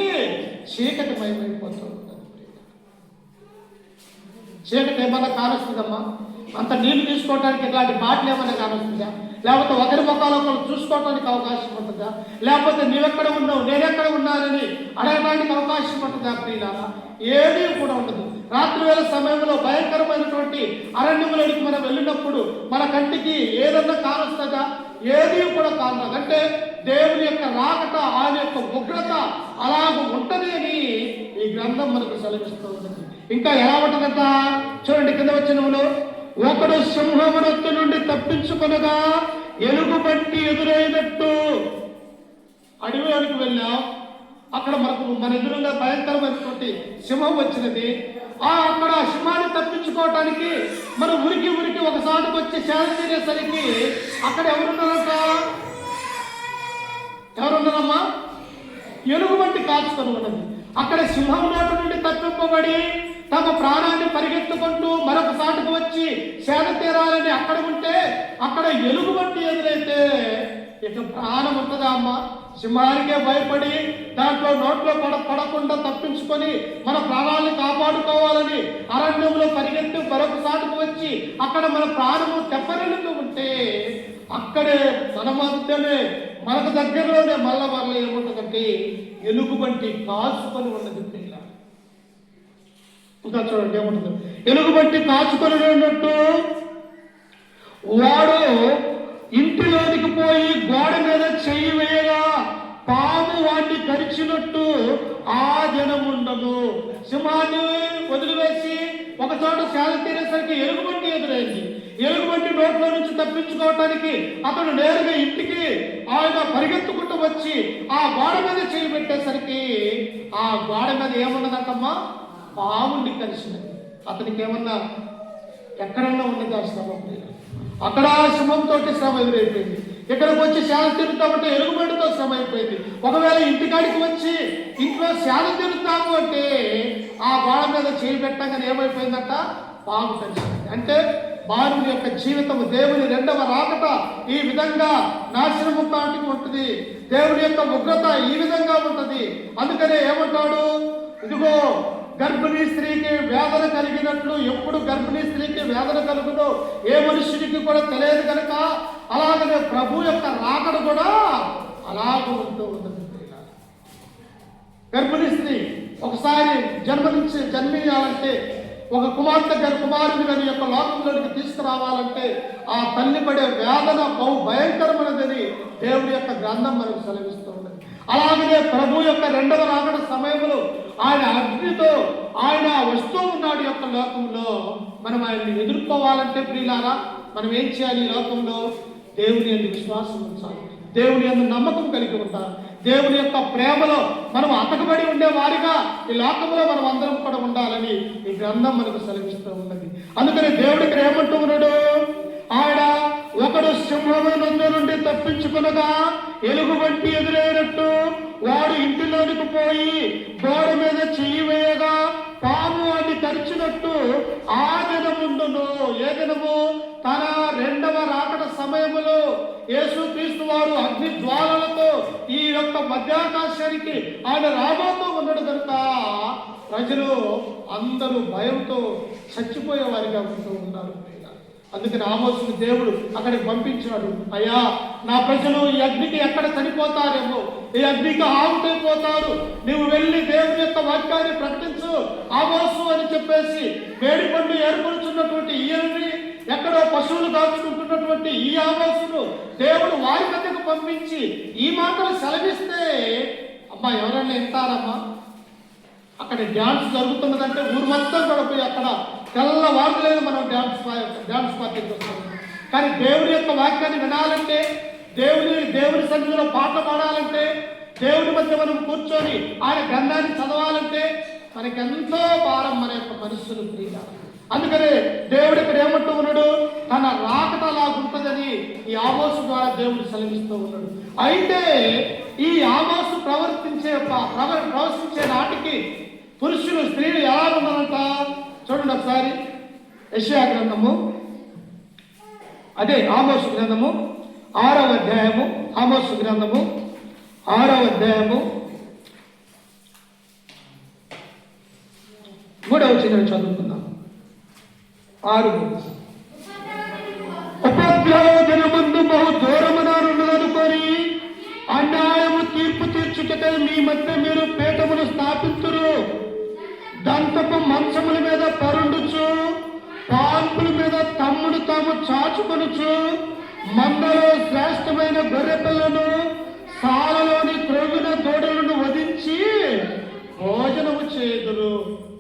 [SPEAKER 1] చీకటిమయమైపోతూ ఉంటుంది. చీకటి ఏమన్నా కానొస్తుందమ్మా? అంత నీళ్లు తీసుకోవడానికి ఇట్లాంటి మాటలు ఏమన్నా కానొస్తుందా? లేకపోతే ఒకరి ముఖాలు ఒకరు చూసుకోవడానికి అవకాశం ఉంటుందా? లేకపోతే నీవెక్కడ ఉన్నావు నేనెక్కడ ఉన్నానని అడగడానికి అవకాశం ఉంటుందా? ప్రియులారా, ఏమీ కూడా ఉండదు. రాత్రి వేళ సమయంలో భయంకరమైనటువంటి అరణ్యములోనికి మనం వెళ్ళినప్పుడు మన కంటికి ఏదన్నా కానొస్తుందా? ఏది కూడా కాదు. అంటే దేవుని యొక్క రాకట, ఆయన యొక్క ఉగ్రత అలాగ ఉంటది అని ఈ గ్రంథం మనకు సెలవిస్తూ ఉంటుంది. ఇంకా ఎలా ఉంటుందంట చూడండి, కింద వచనంలో, ఒకడు సింహమునొత్తు నుండి తప్పించుకొనగా ఎలుగుబంటి ఎదురైనట్టు. అడవిలోనికి వెళ్ళాం, అక్కడ మన ఎదురుగా భయంకరమైనటువంటి సింహం వచ్చినది. అక్కడ సింహాన్ని తప్పించుకోవటానికి మనం ఉరికి ఒక సాటుకు వచ్చి సేద తీరేసరికి అక్కడ ఎవరున్నారమ్మా? ఎలుగుబంటి కాచుకొని ఉన్నది. అక్కడ సింహం నోటి నుండి తప్పింపబడి తమ ప్రాణాన్ని పరిగెత్తుకుంటూ మరొక సాటుకు వచ్చి సేద తీరాలని అక్కడ ఉంటే, అక్కడ ఎలుగుబంటి ఎదురైతే ఇక ప్రాణం ఉంటుందా అమ్మ? సింహానికే భయపడి నోట్లో పడకుండా తప్పించుకొని మన ప్రాణాలను కాపాడుకోవాలని అరణ్యంలో పరిగెత్తి మరొక సాటుకు వచ్చి అక్కడ మన ప్రాణము తెప్పరిల్లుతూ ఉంటే, అక్కడే మన మధ్యనే మనకు దగ్గరలోనే మళ్ళీ ఏముంటుందంటే ఎలుగుబంటి కాచుకొని ఉన్నది. ఇంకా చూడండి ఏముంటుంది, ఎలుగుబంటి కాచుకొని ఉన్నట్టు వాడు ఇంటిలోనికి పోయి గోడ మీద చెయ్యి వేయగా పాము వాడిని కరిచినట్టు ఆ జనముండదు. సింహాన్ని వదిలివేసి ఒక చోట సేద తీరేసరికి ఎలుగుబంటి ఎదురైంది. ఎలుగుబంటి నోట్లో నుంచి తప్పించుకోవటానికి అతను నేరుగా ఇంటికి ఆయన పరిగెత్తుకుంటూ వచ్చి ఆ గోడ మీద చేయి పెట్టేసరికి ఆ గోడ మీద ఏమన్నదంటమ్మా, పాముండి కలిసినది. అతనికి ఏమన్నా ఎక్కడన్నా ఉన్నది ఆ శ్రమ, అక్కడ సింహంతో శ్రమ ఎదురైపోయింది. ఇక్కడికి వచ్చి సేద తీరుతామంటే ఎలుగుబంటితో శ్రమ అయిపోయింది. ఒకవేళ ఇంటికాడికి వచ్చి ఇంట్లో సేద తీరుతాము అంటే ఆ గోడ మీద చేయి పెట్టగానే ఏమైపోయిందట, పాము కలిసింది. అంటే మానవుని యొక్క జీవితం దేవుని రెండవ రాకట ఈ విధంగా నాశనము కాటికి ఉంటుంది. దేవుని యొక్క ఉగ్రత ఈ విధంగా ఉంటుంది. అందుకనే ఏమంటాడు, ఇదిగో గర్భిణీ స్త్రీకి వేదన కలిగినట్లు, ఎప్పుడు గర్భిణీ స్త్రీకి వేదన కలుగుదో ఏ మనుషుడికి కూడా తెలియదు కనుక అలాగనే ప్రభు యొక్క రాకడ కూడా అలాగ ఉంటూ ఉంటుంది. గర్భిణీ స్త్రీ ఒకసారి జన్మించాలంటే, ఒక కుమారుని గారి యొక్క లోకంలోనికి తీసుకురావాలంటే ఆ తల్లి పడే వేదన బహు భయంకరమైనదని దేవుడి యొక్క గ్రంథం మనకు సెలవిస్తూ ఉన్నది. అలాగనే ప్రభు యొక్క రెండవ రాకడ సమయంలో ఆయన అగ్నితో ఆయన వస్తూ ఉన్నాడు యొక్క లోకంలో. మనం ఆయన్ని ఎదుర్కోవాలంటే ప్రియులారా మనం ఏం చేయాలి? ఈ లోకంలో దేవుని యందు విశ్వాసం ఉంచాలి, దేవుని యందు నమ్మకం కలిగి ఉంటారు, దేవుని యొక్క ప్రేమలో మనం అతకబడి ఉండే వారిగా ఈ లోకంలో మనం అందరం కూడా ఉండాలని ఈ గ్రంథం మనకు సెలవిస్తూ ఉన్నది. అందుకని దేవుడి ఇక్కడ ఏమంటూ ఉన్నాడు, ఆయన ఒకడు సింహమైన నుండి తప్పించుకునగా ఎలుగుబంటి ఎదురైనట్టు వాడు ఇంటిలోనికి పోయి గోడ మీద చెయ్యి వేయగా పాము వాడిని కరిచినట్టు ఆ దినముండును. ఏ దినము? తన రెండవ రాకడ సమయములో యేసుక్రీస్తు వారు అగ్ని జ్వాలలతో ఈ యొక్క మధ్యాకాశానికి ఆయన రాబోతూ ఉన్నాడు కనుక ప్రజలు అందరూ భయంతో చచ్చిపోయే వారిగా ఉంటూ ఉన్నారు. అందుకని ఆమోసుని దేవుడు అక్కడికి పంపించాడు. అయ్యా, నా ప్రజలు ఈ అగ్నికి ఎక్కడ చనిపోతారేమో, ఈ అగ్నికి ఆవుతైపోతారు, నువ్వు వెళ్ళి దేవుని యొక్క వాక్యాన్ని ప్రకటించు ఆమోసు అని చెప్పేసి మేడిపండు ఏర్పరుచున్నటువంటి ఈయనని, ఎక్కడో పశువులు కాచుకుంటున్నటువంటి ఈ ఆమోసును దేవుడు వారి మధ్యకు పంపించి ఈ మాటలు సెలవిస్తే అమ్మా ఎవరన్నా వింటారమ్మా? అక్కడ డ్యాన్స్ జరుగుతున్నదంటే ఊరు మొత్తం కూడా పోయి అక్కడ తెల్లవారులేదు మనం డ్యాన్స్ పార్టీకి వస్తాం. కానీ దేవుడి యొక్క వాక్యాన్ని వినాలంటే, దేవుని సన్నిధిలో పాటలు పాడాలంటే, దేవుడి మధ్య మనం కూర్చొని ఆయన గ్రంథాన్ని చదవాలంటే మనకెంతో భారం మన యొక్క మనస్సును ప్రియ. అందుకనే దేవుడు ఇక్కడ ఏమంటూ ఉన్నాడు, తన రాకట లాగుంటుందని ఈ ఆమోసు ద్వారా దేవుడు సెలవిస్తూ ఉన్నాడు. అయితే ఈ ఆమోసు ప్రవర్తించే నాటికి పురుషులు స్త్రీలు ఎలా ఉన్నారంట చూడండి ఒకసారి. యెషయా గ్రంథము, అదే ఆమోసు గ్రంథము 6వ అధ్యాయము, ఆమోసు గ్రంథము 6వ అధ్యాయము 3వ వచనం చదువుకుందాం. 6 ఉపద్రవ దినమందు బహు దూరముననుకొని అన్యాయము తీర్పు తీర్చుటకై మీ మధ్య మీరు పీఠమును స్థాపించురు. దంతపు మంచముల మీద పరుండుచు, పాన్పుల మీద తమ్ముడు తాము చాచుకొనుచు, మందలో శ్రేష్టమైన గొర్రె పిల్లను, సాలలోని త్రొవ్విన దూడలను వధించి భోజనము చేదురు.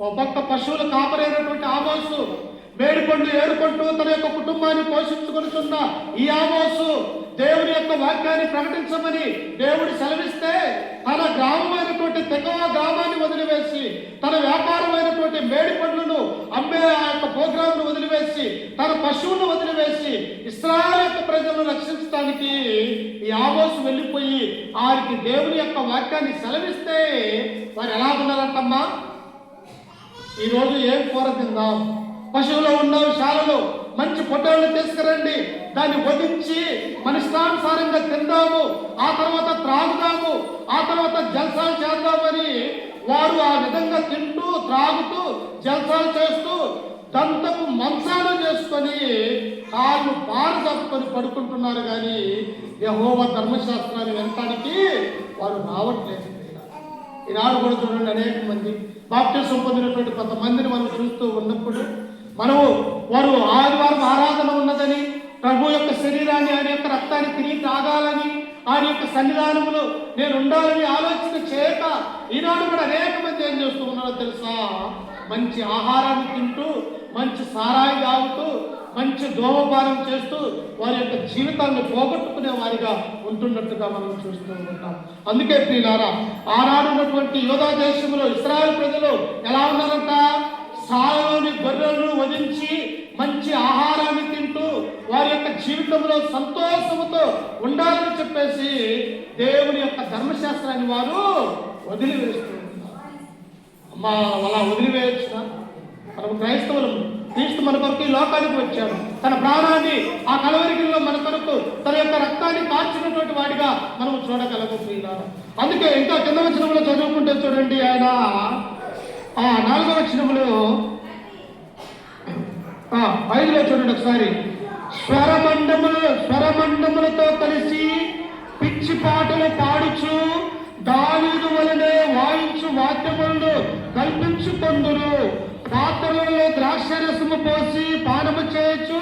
[SPEAKER 1] ఒక్కొక్క పశువుల కాపరైనటువంటి ఆమోసు మేడిపండు ఏరుకుంటూ తన యొక్క కుటుంబాన్ని పోషించుకొనుచున్న ఈ ఆమోసు దేవుని యొక్క వాక్యాన్ని ప్రకటించమని దేవుడు సెలవిస్తే తన గ్రామమైనటువంటి తెగవ గ్రామాన్ని వదిలివేసి, తన వ్యాపారమైనటువంటి మేడి పండ్లను అమ్మే ఆ యొక్క ప్రోగ్రాంను వదిలివేసి, తన పశువులను వదిలివేసి ఇశ్రాయేలు యొక్క ప్రజలను రక్షించడానికి ఈ ఆమోసు వెళ్ళిపోయి వారికి దేవుని యొక్క వాక్యాన్ని సెలవిస్తే వారు ఎలా ఉన్నారంటమ్మా? ఈరోజు ఏం కూర తిందాం, పశువులో ఉన్న శాలలో మంచి పొట్టేళ్ళు తీసుకురండి, దాన్ని వధించి మన ఇష్టానుసారంగా తిందాము, ఆ తర్వాత త్రాగుదాము, ఆ తర్వాత జల్సాలు చేద్దామని వారు ఆ విధంగా తింటూ త్రాగుతూ జల్సాలు చేస్తూ దంతపు మంచాలు చేసుకొని కాళ్ళు పాలు తప్పుకొని పడుకుంటున్నారు. కానీ యెహోవా ధర్మశాస్త్రాన్ని వినటానికి వారు రావట్లేదు. ఈనాడు కూడా చూడండి, అనేక మంది బాప్తిసం పొందినటువంటి కొంతమందిని మనం చూస్తూ ఉన్నప్పుడు మనము వారు ఆదివారం ఆరాధన ఉన్నదని, ప్రభు యొక్క శరీరాన్ని, ఆయన యొక్క రక్తాన్ని తిని తాగాలని, ఆయన యొక్క సన్నిధానంలో నేను ఉండాలని ఆలోచన చేయక ఈనాడు కూడా అనేక మంది ఏం చేస్తూ ఉన్నారో తెలుసా? మంచి ఆహారాన్ని తింటూ, మంచి సారాయి తాగుతూ, మంచి ధూమపానం చేస్తూ వారి యొక్క జీవితాన్ని పోగొట్టుకునే వారిగా ఉంటున్నట్టుగా మనం చూస్తూ ఉంటాం. అందుకే ప్రియులారా, ఆనాడు ఉన్నటువంటి యూదా దేశంలో ఇశ్రాయేలు ప్రజలు ఎలా ఉన్నారంట? సాలోని గొర్రెలను వధించి మంచి ఆహారాన్ని తింటూ వారి యొక్క జీవితంలో సంతోషముతో ఉండాలని చెప్పేసి దేవుని యొక్క ధర్మశాస్త్రాన్ని వారు వదిలివేస్తూ ఉన్నారు. అమ్మా, అలా వదిలివేయచ్చిన మనం క్రైస్తవులు, క్రీస్తు మన కొరకు ఈ లోకానికి వచ్చాడు. తన ప్రాణాన్ని ఆ కలవరిగిలో మన కొరకు తన యొక్క రక్తాన్ని కార్చినటువంటి వాడిగా మనం చూడగలము ప్రియులారా. అందుకే ఇంకా కింద వచనంలో చదువుకుంటే చూడండి, ఆయన 4వ వచనంలో 5లో చూడండి ఒకసారి. స్వరమండములతో కలిసి పిచ్చి పాటలు పాడుచు దావీదు వలనే వాయించు వాద్యములను కల్పించుకొందురు. పాత్రలలో ద్రాక్షరసము పోసి పానము చేయొచ్చు,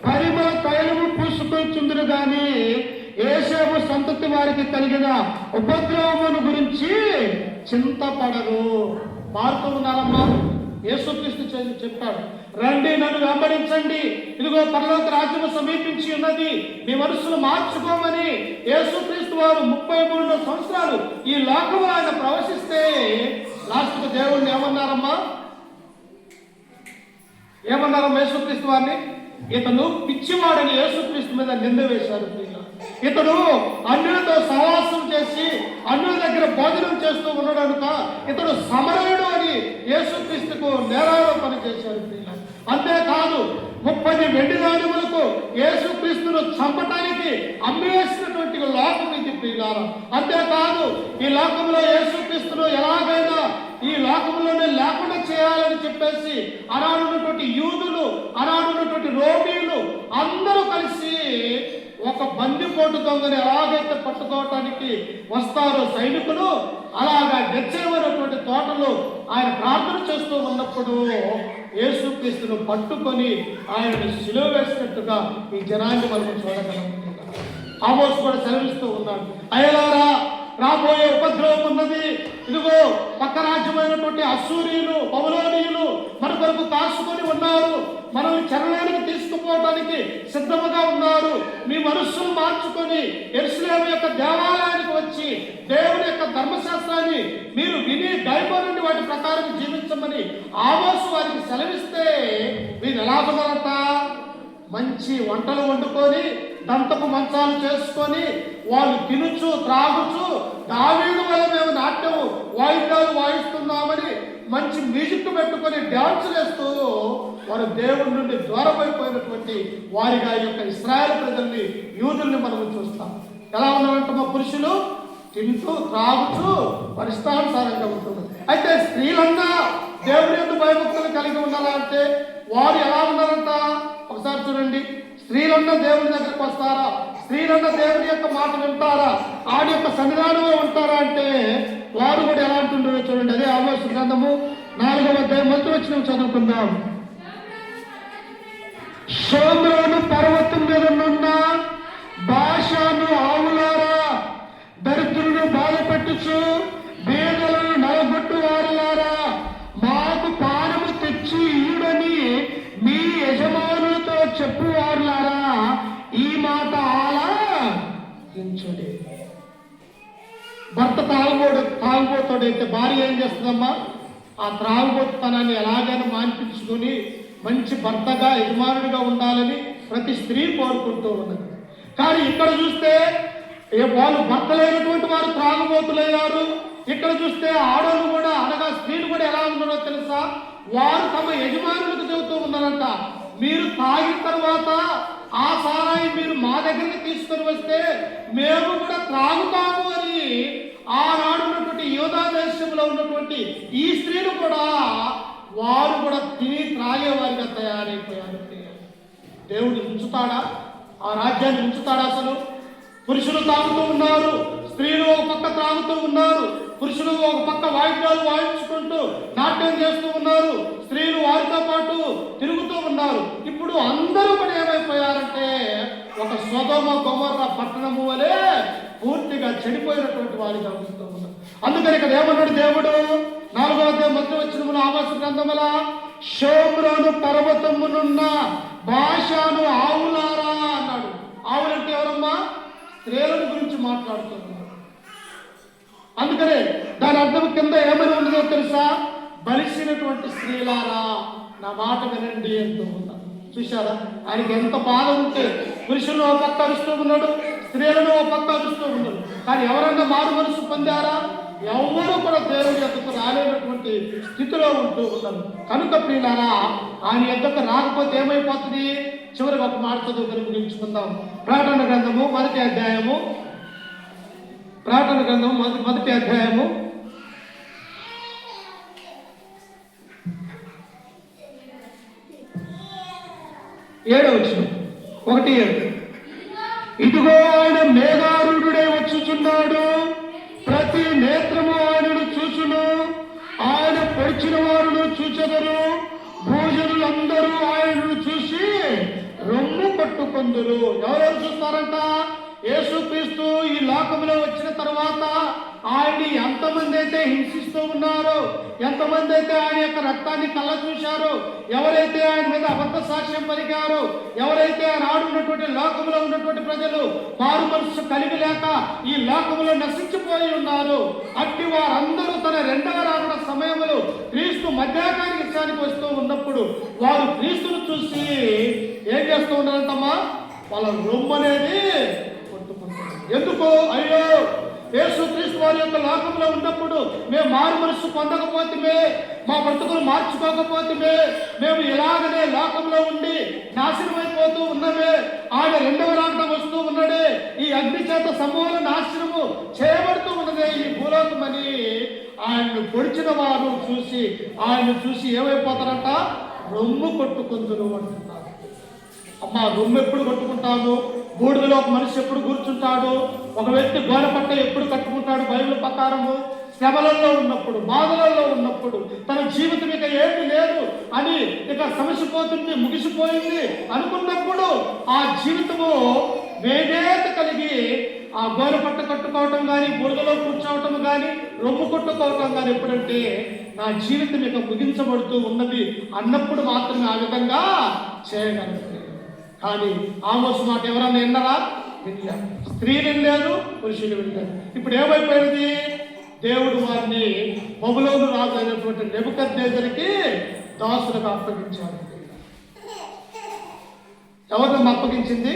[SPEAKER 1] పరిమళ తైలము పూసుకొచ్చుందురు. గాని యేసేపు సంతతి వారికి కలిగిన ఉపద్రవమును గురించి చింతపడరు. మారుతూ ఉన్నారమ్మా. యేసుక్రీస్తు చెప్పాడు, రండి నన్ను వెంబడించండి, ఇదిగో పరలోక రాజ్యము సమీపించి ఉన్నది, మీ మనసును మార్చుకోమని యేసుక్రీస్తు వారు 33 సంవత్సరాలు ఈ లోకంలో ఆయన ప్రవేశిస్తే లాస్ట్కు దేవుణ్ణి ఏమన్నారమ్మా? యేసుక్రీస్తు వారిని ఇతను పిచ్చివాడని యేసుక్రీస్తు మీద నింద వేశారు. ఇతడు అన్యులతో సహవాసం చేసి అన్యుల దగ్గర భోజనం చేస్తూ ఉన్నాడు కనుక ఇతడు సమరయుడు అని యేసుక్రీస్తుకు నేరారోపణ చేశారు. అంతేకాదు 30 వెండి నాణెములకు యేసుక్రీస్తును చంపటానికి అమ్మేసినటువంటి లోకం ఇది ప్రియులారా. అంతేకాదు ఈ లోకంలో యేసుక్రీస్తును ఎలాగైనా ఈ లోకంలోనే లేకుండా చేయాలని చెప్పేసి అనాడున్నటువంటి యూదులు, అనాడున్నటువంటి రోమీలు అందరూ కలిసి ఒక బందిపోటు దొంగని ఎలాగైతే పట్టుకోవటానికి వస్తారో సైనికులు, అలాగా గెత్సేమనేటువంటి తోటలో ఆయన ప్రార్థన చేస్తూ ఉన్నప్పుడు యేసుక్రీస్తును పట్టుకొని ఆయనను సిలువ వేసినట్టుగా ఈ జనాన్ని మనం చూడగలం. ఆమోస్ కూడా సెలవిస్తూ ఉన్నాడు, అయ్యలారా రాబోయే ఉపద్రవం ఉన్నది, ఇదిగో పక్క రాజ్యమైనటువంటి అశ్షూరీయులు, బబులోనీయులు మన కొరకు కాసుకొని ఉన్నారు, మనల్ని చెరలోనికి తీసుకుపోవటానికి సిద్ధముగా ఉన్నారు. మీ మనస్సును మార్చుకొని యెరూషలేము యొక్క దేవాలయానికి వచ్చి దేవుని యొక్క ధర్మశాస్త్రాన్ని మీరు విని దైవనుండి వాటి ప్రకారం జీవించమని ఆమోసు వారికి సెలవిస్తే వీరు ఎలా ఉన్నారట? మంచి వంటలు వండుకొని దంతపు మంచాలు చేసుకొని వాళ్ళు తినుచు త్రాగుచు దావీదు వల్ల మేము నాట్యం వాయిద్యాలు వాయిస్తున్నామని మంచి మ్యూజిక్ పెట్టుకొని డ్యాన్స్ చేస్తూ వారు దేవుడి నుండి దూరమైపోయినటువంటి వారిగా ఈ యొక్క ఇశ్రాయేలు ప్రజల్ని, యూదుల్ని మనం చూస్తాం. ఎలా ఉన్నారంటే మా పురుషులు తింటూ త్రాగుచు పరిష్టానుసారంగా ఉంటుంది. అయితే స్త్రీలన్నా దేవుడి యొక్క భయభక్తులు కలిగి ఉండాలా అంటే వారు ఎలా ఉన్నారంట? ఒకసారి చూడండి, స్త్రీలన్నా దేవుడి దగ్గరకు వస్తారా? స్త్రీలన్నా దేవుడి యొక్క మాట వింటారా? ఆడి యొక్క సన్నిధానంలో ఉంటారా అంటే వారు కూడా ఎలా అంటుంటారో చూడండి. అదే ఆమోసు గ్రంథము 4వ అధ్యాయం 1వ వచనం చదువుకుందాం. షోమ్రోను పర్వతం మీద నున్న బాషాను ఆవులారా, దరిద్రులను బాధపెట్టుచు బీదలను నలగొట్టు వారులారా, మాకు పానము తెచ్చి ఈడని మీ యజమానులతో చెప్పువారులారా, ఈ మాట ఆలకించుడి. భర్త తాగుబోతాడైతే భార్య ఏం చేస్తుందమ్మా? ఆ త్రాగుబోతుతనాన్ని ఎలాగైనా మాన్పించుకొని మంచి భర్తగా యజమానుడిగా ఉండాలని ప్రతి స్త్రీ కోరుకుంటూ ఉన్నది. కానీ ఇక్కడ చూస్తే వాళ్ళు భర్త లేనటువంటి వారు త్రాగుబోతులయ్యారు. ఇక్కడ చూస్తే ఆడవాళ్ళు కూడా, అనగా స్త్రీలు కూడా ఎలా ఉన్నారో తెలుసా? వారు తమ యజమానులకు చెబుతూ ఉన్నారంట, మీరు తాగిన తర్వాత ఆ సారాయి మీరు మా దగ్గరికి తీసుకొని వస్తే మేము కూడా త్రాగుతాము అని ఆనాడు ఉన్నటువంటి యూదా దేశంలో ఉన్నటువంటి ఈ స్త్రీలు కూడా వారు కూడా తిని త్రాగేవారిగా తయారైపోయారు. దేవుడు ఉంచుతాడా? ఆ రాజ్యాన్ని ఉంచుతాడా? అసలు పురుషులు తాగుతూ ఉన్నారు, స్త్రీలు ఒక పక్క త్రాగుతూ ఉన్నారు, పురుషులు ఒక పక్క వాయిద్యాలు వాయించుకుంటూ నాట్యం నాట్యం చేస్తూ ఉన్నారు, స్త్రీలు వారితో పాటు తిరుగుతూ ఉన్నారు. ఇప్పుడు అందరూ కూడా ఏమైపోయారంటే ఒక సొదొమ గొమొర్రా పట్టణము వలె పూర్తిగా చెడిపోయినటువంటి వారిగా అవుతూ ఉన్నారు. అందుకని ఇక్కడ ఏమన్నాడు దేవుడు 4వ అధ్యాయం 1వ వచనములో ఆమోసు గ్రంథముల షోమ్రోను పర్వతమునున్న భాషను ఆవులారా అన్నాడు. ఆవులంటే ఎవరమ్మా? స్త్రీలను గురించి మాట్లాడుతున్నారు. అందుకనే దాని అర్థం కింద ఏమని ఉండదో తెలుసా? బలిసినటువంటి స్త్రీలారా నా మాట వినండి అంటూ ఉన్నారు. చూశారా ఆయనకి ఎంత బాధ ఉంటే పురుషులను ఒక పక్క అరుస్తూ ఉన్నాడు, స్త్రీలను ఒక పక్క అరుస్తూ ఉన్నాడు. కానీ ఎవరైనా మారు మనసు పొందారా? ఎవరు కూడా దేవుని యొక్కకు రాలేనటువంటి స్థితిలో ఉంటూ ఉన్నారు. కనుక ప్రియులారా ఆయన యొక్కకు రాకపోతే ఏమైపోతుంది? చివరికి ఒక మాట చదువుకొని ముగించుకుందాం. ప్రకటన గ్రంథము 1వ అధ్యాయము, ప్రకటన గ్రంథం 1వ అధ్యాయము 7వ వచనం 1:7. ఇదిగో ఆయన మేఘారూఢుడై వచ్చుచున్నాడు, ప్రతి నేత్రము ఆయనను చూచును, ఆయన పొడిచిన వారును చూచెదరు, భూజనులందరూ ఆయనను చూసి రొమ్ము పట్టుకొందురు. ఎవరెవరు చూస్తారంట? యేసుక్రీస్తు ఈ లోకంలో వచ్చిన తర్వాత ఆయన్ని ఎంతమంది అయితే హింసిస్తూ ఉన్నారో, ఎంతమంది అయితే ఆయన యొక్క రక్తాన్ని కళ్ళ చూశారో, ఎవరైతే ఆయన మీద అబద్ధ సాక్ష్యం పలికారో, ఎవరైతే ఆయన ఆడున్నటువంటి లోకంలో ఉన్నటువంటి ప్రజలు మారు మనసు కలిగి లేక ఈ లోకంలో నశించిపోయి ఉన్నారు, అట్టి వారందరూ తన 2వ రాకడ సమయంలో క్రీస్తు మధ్యాకానికి వస్తూ ఉన్నప్పుడు వారు క్రీస్తును చూసి ఏం చేస్తూ ఉన్నారంటమ్మా? వాళ్ళ రొమ్ము అనేది కొట్టుకుంటారు. ఎందుకు? అయ్యో యేసుక్రీస్తు వారి యొక్క లోకంలో ఉన్నప్పుడు మేము మారు మనసు పొందకపోతే, మా బ్రతుకులు మార్చుకోకపోతే, మేము ఇలాగనే లోకంలో ఉండి నాశనం అయిపోతూ ఉన్నమే, ఆయన 2వ రాకడ వస్తూ ఉన్నదే, ఈ అగ్ని చేత సమూల నాశనము చేయబడుతూ ఉన్నదే ఈ భూలోకమని ఆయన్ను పొడిచిన వారు చూసి ఆయన్ను చూసి ఏమైపోతారంట? రొమ్ము కొట్టుకుందురు అంటున్నారు. అమ్మా రొమ్ము ఎప్పుడు కొట్టుకుంటాము? బూడిదలో ఒక మనిషి ఎప్పుడు కూర్చుంటాడు? ఒక వ్యక్తి గోడ పట్ట ఎప్పుడు కట్టుకుంటాడు? బైబిల్ ప్రకారము శ్రమలలో ఉన్నప్పుడు, బాధలలో ఉన్నప్పుడు, తన జీవితం ఇక ఏమీ లేదు అని, ఇక సమసిపోతుంది, ముగిసిపోయింది అనుకున్నప్పుడు ఆ జీవితము వేగేత కలిగి ఆ గోడ పట్ట కట్టుకోవటం కానీ, బురదలో కూర్చోవటం కానీ, రొమ్ము కొట్టుకోవటం కానీ ఎప్పుడంటే నా జీవితం ఇక ముగించబడుతూ ఉన్నది అన్నప్పుడు మాత్రమే ఆ విధంగా చేయగలుగుతారు. కానీ ఆమోసు మాట ఎవరన్నా విన్నారా? వినలేదు. స్త్రీలు వినలేదు, పురుషులు వినలేదు. ఇప్పుడు ఏమైపోయింది? దేవుడు వారిని బబులోను రాజు అయినటువంటి నెబుకద్నెజరుకి దాసులకు అప్పగించాడు. ఎవరిని అప్పగించింది?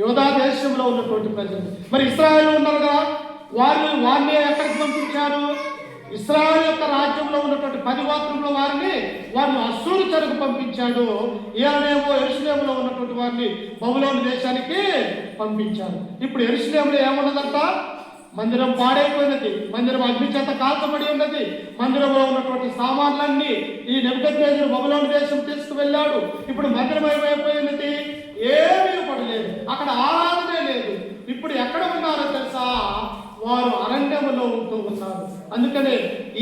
[SPEAKER 1] యోధా దేశంలో ఉన్నటువంటి ప్రజలు. మరి ఇశ్రాయేలు ఉన్నారు కదా, వారిని ఎక్కడికి పంపించారు? ఇశ్రాయేలు యొక్క రాజ్యంలో ఉన్నటువంటి 10 గోత్రంలో వారిని అశ్షూరు చెరకు పంపించాడు. ఈయనేమో యెరూషలేములో ఉన్నటువంటి వారిని బబులోను దేశానికి పంపించారు. ఇప్పుడు యెరూషలేములో ఏమున్నదంట? మందిరం పాడైపోయినది, మందిరం అగ్ని చేత కాల్చబడి ఉన్నది, మందిరంలో ఉన్నటువంటి సామాన్లన్నీ ఈ నెబుకద్నెజరు బబులోను దేశం తీసుకువెళ్ళాడు. ఇప్పుడు మందిరం ఏమైపోయినది? ఏమీ పడలేదు, అక్కడ ఆరాధనే లేదు. ఇప్పుడు ఎక్కడ ఉన్నారో తెలుసా? వారు అరణ్యములో ఉంటూ ఉన్నారు. అందుకనే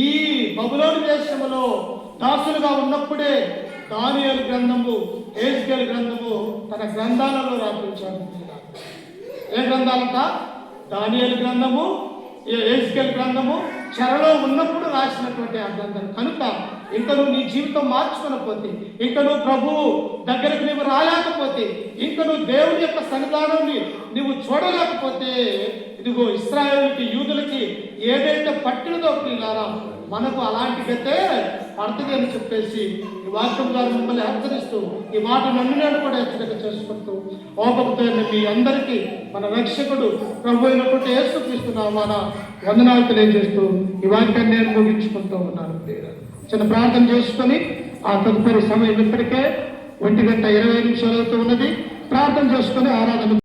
[SPEAKER 1] ఈ బబులోను దేశములో దాసులుగా ఉన్నప్పుడే దానియేలు గ్రంథము, యెహెజ్కేలు గ్రంథము తన గ్రంథాలలో రాపించాడు. ఏ గ్రంథాలంట? దానియేలు గ్రంథము, యెహెజ్కేలు గ్రంథము చెరలో ఉన్నప్పుడు రాసినటువంటి ఆ గ్రంథం. కనుక ఇంకా నువ్వు నీ జీవితం మార్చుకోకపోతే, ఇంకా నువ్వు ప్రభువు దగ్గరకు నువ్వు రాలేకపోతే, ఇంకా నువ్వు దేవుని యొక్క సన్నిధానాన్ని నువ్వు చూడలేకపోతే, ఇదిగో ఇశ్రాయేలుకి, యూదులకి ఏదైతే పట్టినదో ప్రియులారా మనకు అలాంటి గతే పడుతుంది అని చెప్పేసి ఈ వాక్యం ద్వారా మిమ్మల్ని హెచ్చరిస్తూ, ఈ మాట నన్ను కూడా హెచ్చరిక చేసుకుంటూ, ఓపికతో మీ అందరికీ మన రక్షకుడు ప్రభు అయినటువంటి యేసుక్రీస్తు నామమున వందనాలు తెలియజేస్తూ ఈ వాక్యాన్ని నేను ముగించుకుంటూ ఉన్నాను. చిన్న ప్రార్థన చేసుకొని ఆ తదుపరి సమయం ఇప్పటికే 1:20 అవుతూ ఉన్నది. ప్రార్థన చేసుకొని ఆరాధన